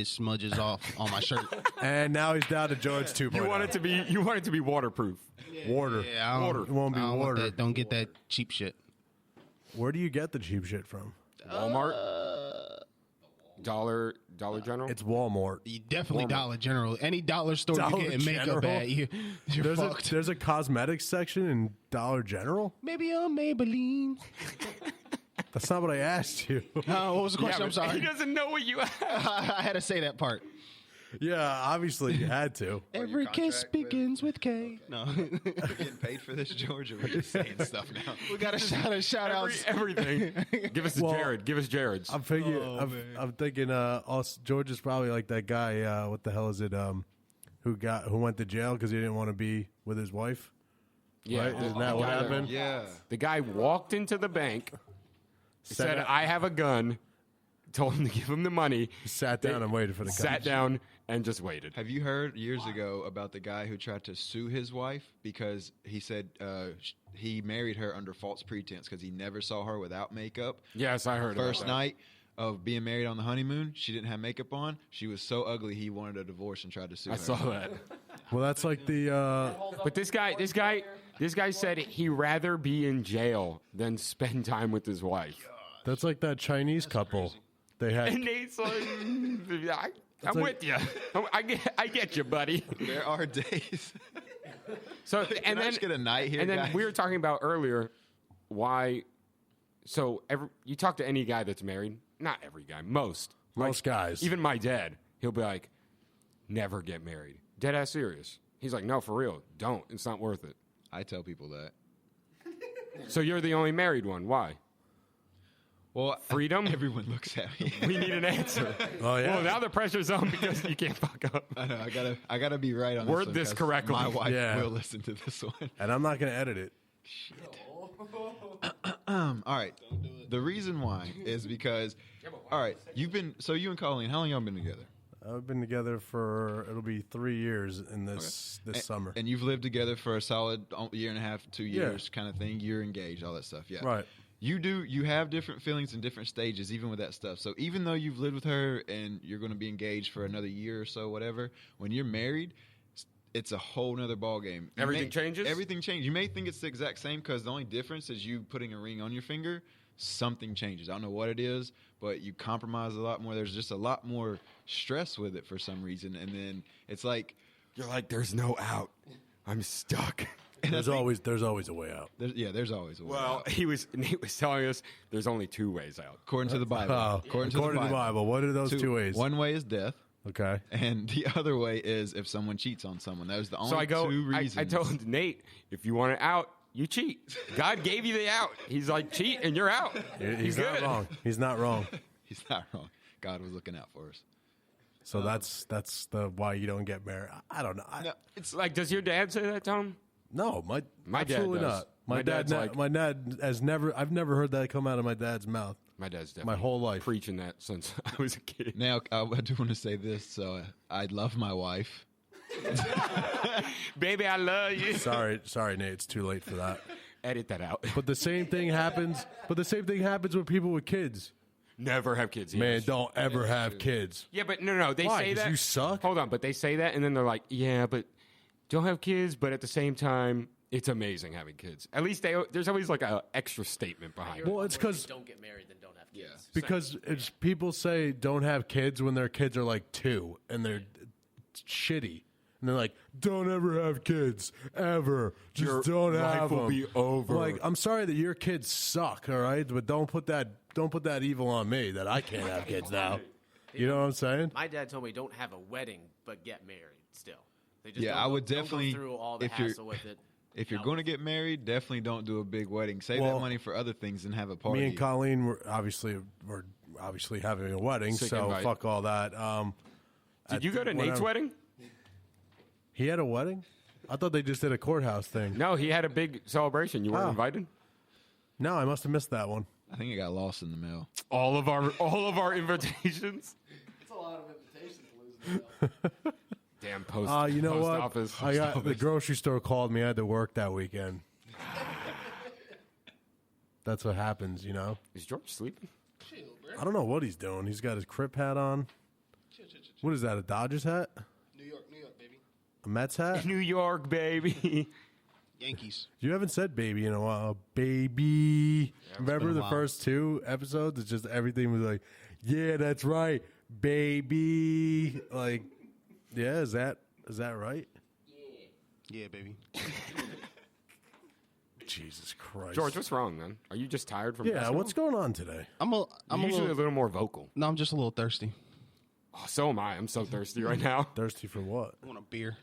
smudges off on my shirt. And now he's down to George 2.0. You want it to be waterproof. water. Yeah, I don't- It won't be I don't want water. that. Don't get that cheap shit. Where do you get the cheap shit from? Walmart. Dollar General. It's Walmart. You definitely Dollar General. Any dollar store Dollar you getting makeup General? at, you're fucked. There's a cosmetics section in Dollar General. Maybe a Maybelline. That's not what I asked you. What was the question? I'm He sorry. doesn't know what you asked. I had to say that part. Yeah, obviously you had to. Every your kiss contract with- begins with K. No. Are we getting paid for this, George, or are we just saying stuff now? We got to shout out. Everything. Give us Jared. Give us Jared's. I'm thinking. I'm thinking. Also, George is probably like that guy. What the hell is it? Who went to jail because he didn't want to be with his wife. Yeah, right? Isn't that what happened? Yeah. The guy walked into the bank, said, Sat- "I have a gun," told him to give him the money. Sat down and waited for the Sat cops. down and just waited. Have you heard years ago about the guy who tried to sue his wife because he said he married her under false pretense because he never saw her without makeup? Yes, I heard. First about that. night of being married on the honeymoon, she didn't have makeup on. She was so ugly he wanted a divorce and tried to sue I her. saw that. Well, that's like the But this guy said he'd rather be in jail than spend time with his wife. that's like that Chinese couple. They had And Nate's like, I'm like- with you. I get you, buddy. There are days. So Can and I then just get a night here, and then guys? we were talking about earlier why. So you talk to any guy that's married, not every guy, most guys. even my dad, he'll be like, never get married. Dead ass serious. He's like, no, for real, don't. It's not worth it. I tell people that. So you're the only married one. Why? Well, Freedom? Everyone looks at me. We need an answer. Oh, yeah. Well, now the pressure's on because you can't fuck up. I know. I gotta be right on Word this one this 'cause correctly. My wife Yeah. will listen to this one. and I'm not going to edit it. All right. The reason why is because, all right, you and Colleen, how long y'all been together? I've been together for it'll be 3 years in this summer. And you've lived together for a solid year and a half, 2 Yeah. years kind of thing. You're engaged, all that stuff. Yeah. Right. You have different feelings in different stages, even with that stuff. So even though you've lived with her and you're going to be engaged for another year or so, whatever, when you're married, it's a whole nother ball game. Everything changes? Everything changes. You may think it's the exact same because the only difference is you putting a ring on your finger. Something changes. I don't know what it is, but you compromise a lot more. There's just a lot more stress with it for some reason. And then it's like, You're like, there's no out. I'm stuck. There's always a way out. there's always a way Well, out. Nate was telling us there's only 2 ways out. According to the Bible. According to the Bible, what are those two ways? One way is death. Okay. And the other way is if someone cheats on someone. Those are the only So I go. two reasons. I told Nate, if you want it out, you cheat. God gave you the out. He's like, cheat and you're out. He's good. not wrong. He's not wrong. He's not wrong. God was looking out for us. So that's the why you don't get married. I don't know. No, it's Like, does your dad say that, Tom? No, my dad absolutely does. not. My dad, dad's like- my dad has never. I've never heard that come out of my dad's mouth. My dad's definitely My whole life. preaching that since I was a kid. now I do want to say this. So I love my wife. Baby, I love you. Sorry, Nate. It's too late for that. Edit that out. But the same thing happens. But the same thing happens with people with kids. Never have kids. Man, yes. don't ever have kids. Yeah, but no. They Why? say 'Cause that. you suck? Hold on, but they say that, and then they're like, yeah, but don't have kids. But at the same time, it's amazing having kids. At least there's always like an extra statement behind it. Well, it's because Don't get married, then don't have kids. it's people say don't have kids when their kids are like 2 and they're shitty. And they're like, don't ever have kids, ever. Just Your don't life have will them. be over. Like, I'm sorry that your kids suck, all right? But don't put that evil on me that I can't have kids now. You know what I'm saying? My dad told me don't have a wedding, but get married still. They just Yeah, don't I go- would don't go definitely- through all the if you're- hassle with it. If you're going to get married, definitely don't do a big wedding. Save Well, that money for other things and have a party. Me and Colleen were obviously having a wedding, Sick so invite. fuck all that. Did you go to Nate's wedding? He had a wedding? I thought they just did a courthouse thing. No, he had a big celebration. You weren't Oh. invited. No, I must have missed that one. I think it got lost in the mail. All of our invitations. It's a lot of invitations losing. Damn post. You know post what? Office. I got the grocery store called me. I had to work that weekend. That's what happens, you know. Is George sleeping? I don't know what he's doing. He's got his Crip hat on. What is that? A Dodgers hat? New York, baby. A Mets hat? New York, baby. Yankees. You haven't said baby in a while. Baby. Remember been a the while. first 2 episodes? It's just everything was like, yeah, that's right, baby. Like, yeah, is that right? Yeah, baby. Jesus Christ. George, what's wrong, man? Are you just tired from? Yeah, basketball? what's going on today? I'm You're usually a little. little more vocal. No, I'm just a little thirsty. Oh, so am I. I'm so thirsty right now. Thirsty for what? I want a beer.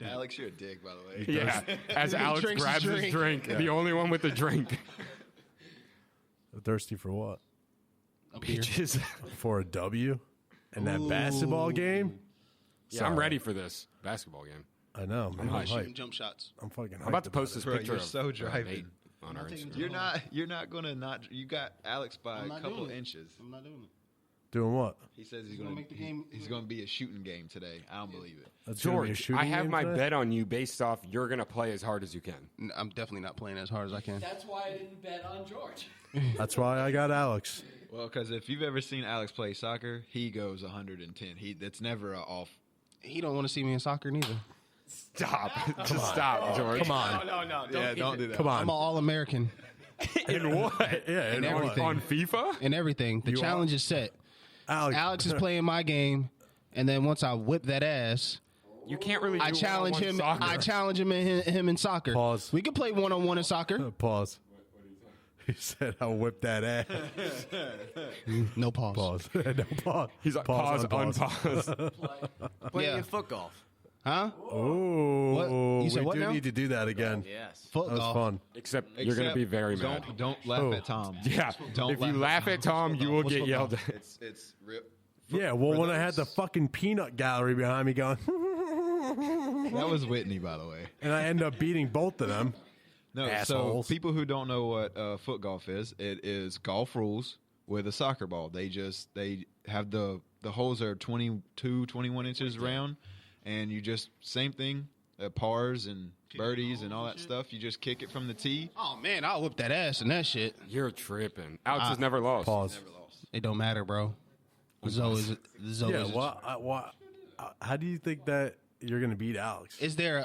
Alex, you're a dick, by the way. Yeah. As Alex drinks grabs his his drink, the only one with the drink. Thirsty for what? A beer. Bitches. For a W? In that basketball game? Yeah, I'm ready for this basketball game. I know, man. I'm Shooting hyped. jump shots. I'm fucking. I'm about to hyped post this about picture you're of so driving. Nate on our Instagram. You're not gonna not. You got Alex by I'm a not couple doing it. inches. I'm not doing it. it. Doing what? He says he's gonna gonna make the game- He's gonna be a shooting game today. I don't believe it. That's gonna be a George, shooting I have game my today? bet on you based off you're going to play as hard as you can. I'm definitely not playing as hard as I can. That's why I didn't bet on George. That's why I got Alex. Well, because if you've ever seen Alex play soccer, he goes 110. That's never a off. He don't want to see me in soccer neither. Stop. Just stop, George. Come on. No. Yeah, don't do that. Come I'm on. an All-American In what? Yeah, in and everything. On FIFA? and everything. The You challenge is set. Alex is playing my game, and then once I whip that ass, You can't really do I challenge one-on-one him. soccer. I challenge him in soccer. Pause. We can play 1-on-1 in soccer. Pause. He said, "I'll whip that ass." No pause. Pause. No, pause. He's like, pause, unpause. Playing Yeah. in foot golf. Huh? Oh, What? You said we what do now? need to do that again. Yes. Foot That was golf. fun. Except you're going to be very mad. Don't laugh Oh. at Tom. Yeah. Don't If you laugh at Tom, you will What's get foot yelled golf? at. It's rip. Yeah, well, for when I had the those- fucking peanut gallery behind me going, That was Whitney, by the way. and I end up beating both of them. No, Assholes. so people who don't know what foot golf is, it is golf rules with a soccer ball. They have the holes are 22, 21 inches round, and you just same thing, pars and birdies and all that stuff. You just kick it from the tee. Oh man, I'll whip that ass and that shit. You're tripping. Alex has never lost. Pause. It don't matter, bro. This is always. Yeah, how do you think that you're going to beat Alex? Is there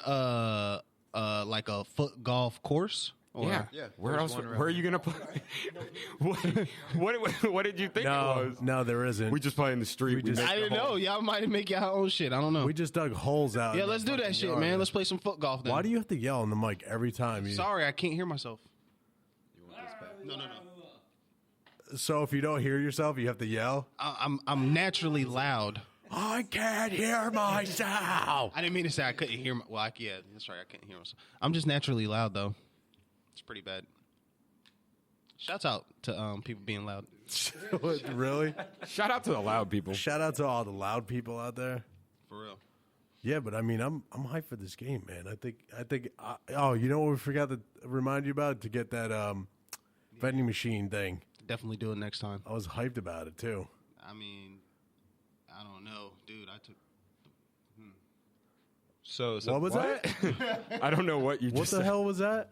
like a foot golf course? Or- Yeah. Yeah, Where there's else? one around Where are you going to play? what did you think it was? No, there isn't. We just play in the street. We just- make I the didn't know. hole. Y'all might make your own shit. I don't know. We just dug holes out. Yeah, in the let's do that fucking shit, yard. man. Let's play some foot golf then. Why do you have to yell in the mic every time? Sorry, I can't hear myself. No. So if you don't hear yourself, you have to yell. I'm naturally loud. I can't hear myself. I didn't mean to say I couldn't hear. Yeah, that's right. I couldn't hear myself. I'm just naturally loud though. It's pretty bad. Shouts out to people being loud. Really? Shout out to the loud people. Shout out to all the loud people out there. For real. Yeah, but I mean, I'm hyped for this game, man. I think. Oh, you know what we forgot to remind you about, to get that vending machine thing. Definitely do it next time. I was hyped about it too. I mean, I don't know, dude. I took. So What was that? I don't know what you What just the said. hell was that?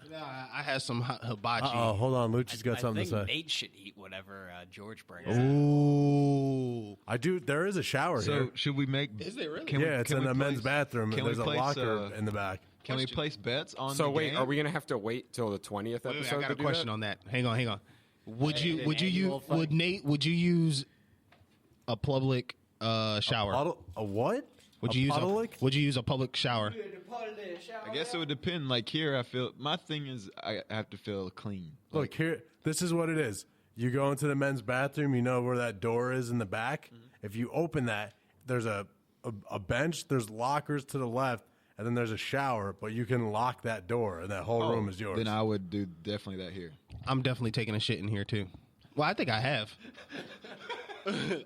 I had some hibachi. Oh, hold on, Lucci's got I something think to say. Nate should eat whatever George brings. Ooh. I do. There is a shower So here. should we make? Is there really? Yeah, it's in a men's bathroom. Can And we there's a place, locker in the back. Can we place bets on? So the wait, game? are we going to have to wait till the 20th Wait, episode I got to a do question that? on that. Hang on. Would you annual fight? would you use a public shower? A what? Would A you use puddle-lick? would you use a public shower? I guess it would depend. Like here, I feel my thing is I have to feel clean. Look here. This is what it is. You go into the men's bathroom. You know where that door is in the back. If you open that, there's a bench. There's lockers to the left, and then there's a shower. But you can lock that door, and that whole room is yours. Then I would do definitely that here. I'm definitely taking a shit in here too. Well, I think I have.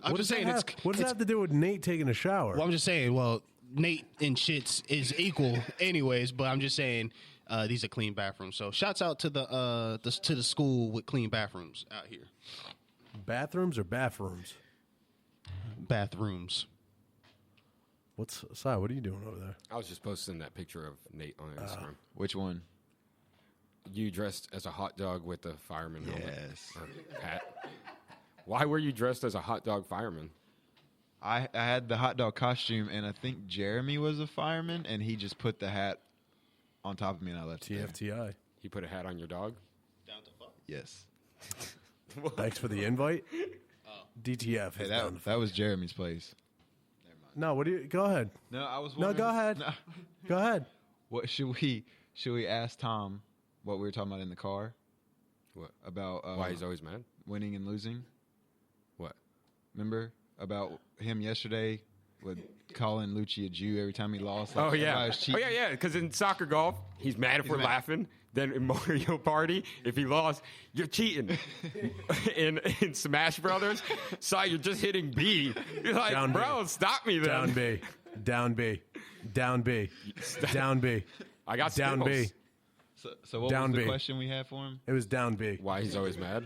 I'm just saying it's. What does that have to do with Nate taking a shower? Well, I'm just saying. Well, Nate and shits is equal, anyways. But I'm just saying these are clean bathrooms. So, shouts out to the school with clean bathrooms out here. Bathrooms or bathrooms? Bathrooms. What are you doing over there? I was just posting that picture of Nate on Instagram. Which one? You dressed as a hot dog with a fireman helmet Yes. or hat. Why were you dressed as a hot dog fireman? I had the hot dog costume, and I think Jeremy was a fireman, and he just put the hat on top of me, and I left it there. TFTI. He put a hat on your dog? Yes. Thanks for the invite. DTF. Hey, is down that was Jeremy's place. No, what do you? Go ahead. No, I was. No, go ahead. No. Go ahead. What should we ask Tom what we were talking about in the car What? about Why he's always mad? winning and losing? What? Remember about him yesterday with calling Lucci a Jew every time he lost? Oh, Like, yeah. everybody was cheating. Yeah. Because in soccer golf, he's mad if we're laughing. Then in Mario Party, if he lost, you're cheating. in Smash Brothers, you're just hitting B. You're like, Down B. bro, stop me then. Down B. Down B. Down B. Down B. I got Down Skittles. B. So what Down was the B. question we had for him? It was down B. Why he's always mad?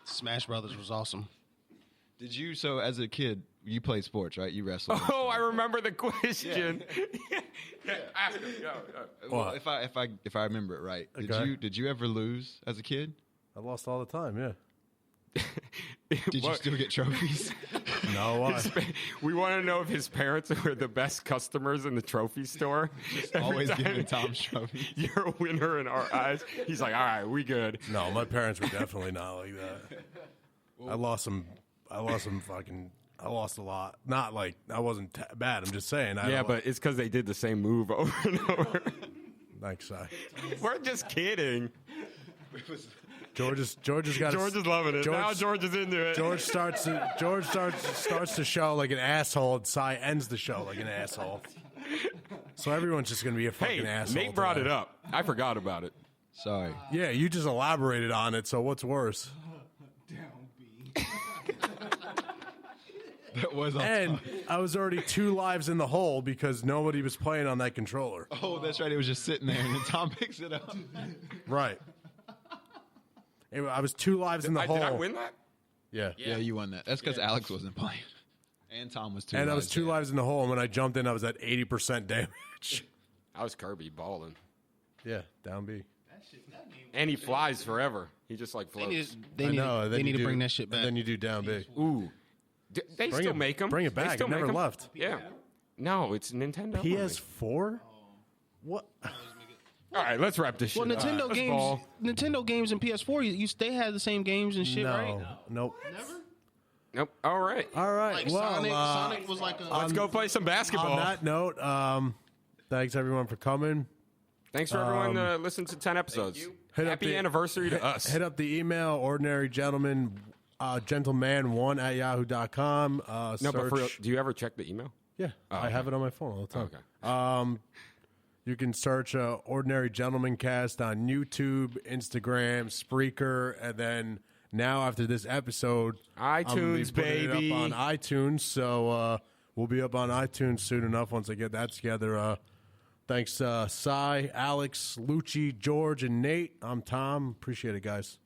Smash Brothers was awesome. Did you, so as a kid, you played sports, right? You wrestled. and Oh, I stuff. remember the question. Ask him. Go. Well, What? if I remember it right, Okay. did you ever lose as a kid? I lost all the time, yeah. Did you What? still get trophies? No, why? We want to know if his parents were the best customers in the trophy store. Always Every time giving Tom's trophies. You're a winner in our eyes. He's like, all right, we good. No, my parents were definitely not like that. I lost some fucking. I lost a lot. Not like I wasn't bad. I'm just saying. Yeah, but it's because they did the same move over and over. Thanks, Si. We're just kidding. George has got. George is loving it. Now George is into it. George starts the show like an asshole, and Si ends the show like an asshole. So everyone's just gonna be a fucking Hey, asshole. Nate brought today. it up. I forgot about it. Sorry. Yeah, you just elaborated on it. So what's worse? That was on And I was already 2 lives in the hole because nobody was playing on that controller. Oh, that's right. It was just sitting there, and then Tom picks it up. Right. Anyway, I was 2 lives in the hole. Did I win that? Yeah. Yeah, you won that. That's because Alex wasn't playing. And Tom was 2 And I was 2 down. lives in the hole, and when I jumped in, I was at 80% damage. I was Kirby balling. Yeah, down B. And he flies forever. He just like They need, floats. they need to bring that shit back. And then you do down B. Ooh. They Bring still it- make them. bring it back. It never left. Yeah. No, it's Nintendo. only. PS4? What? All right, let's wrap this Well, shit up. Nintendo Let's games, ball. Nintendo games and PS4, they had the same games and shit, No. right? Nope. Nope. All right. All right. Like well, Sonic was like a. Let's go play some basketball. on that note, thanks everyone for coming. Thanks for everyone listening to 10 episodes. Hit up Happy the- anniversary to us. Hit up the email, ordinarygentleman1@yahoo.com. No, but for real, Search- do you ever check the email? Yeah, I have it on my phone all the time. Okay. You can search Ordinary Gentleman Cast on YouTube, Instagram, Spreaker, and then now after this episode, I'm gonna be iTunes, putting baby. it up on iTunes. So we'll be up on iTunes soon enough once I get that together. Thanks, Si, Alex, Lucci, George, and Nate. I'm Tom. Appreciate it, guys.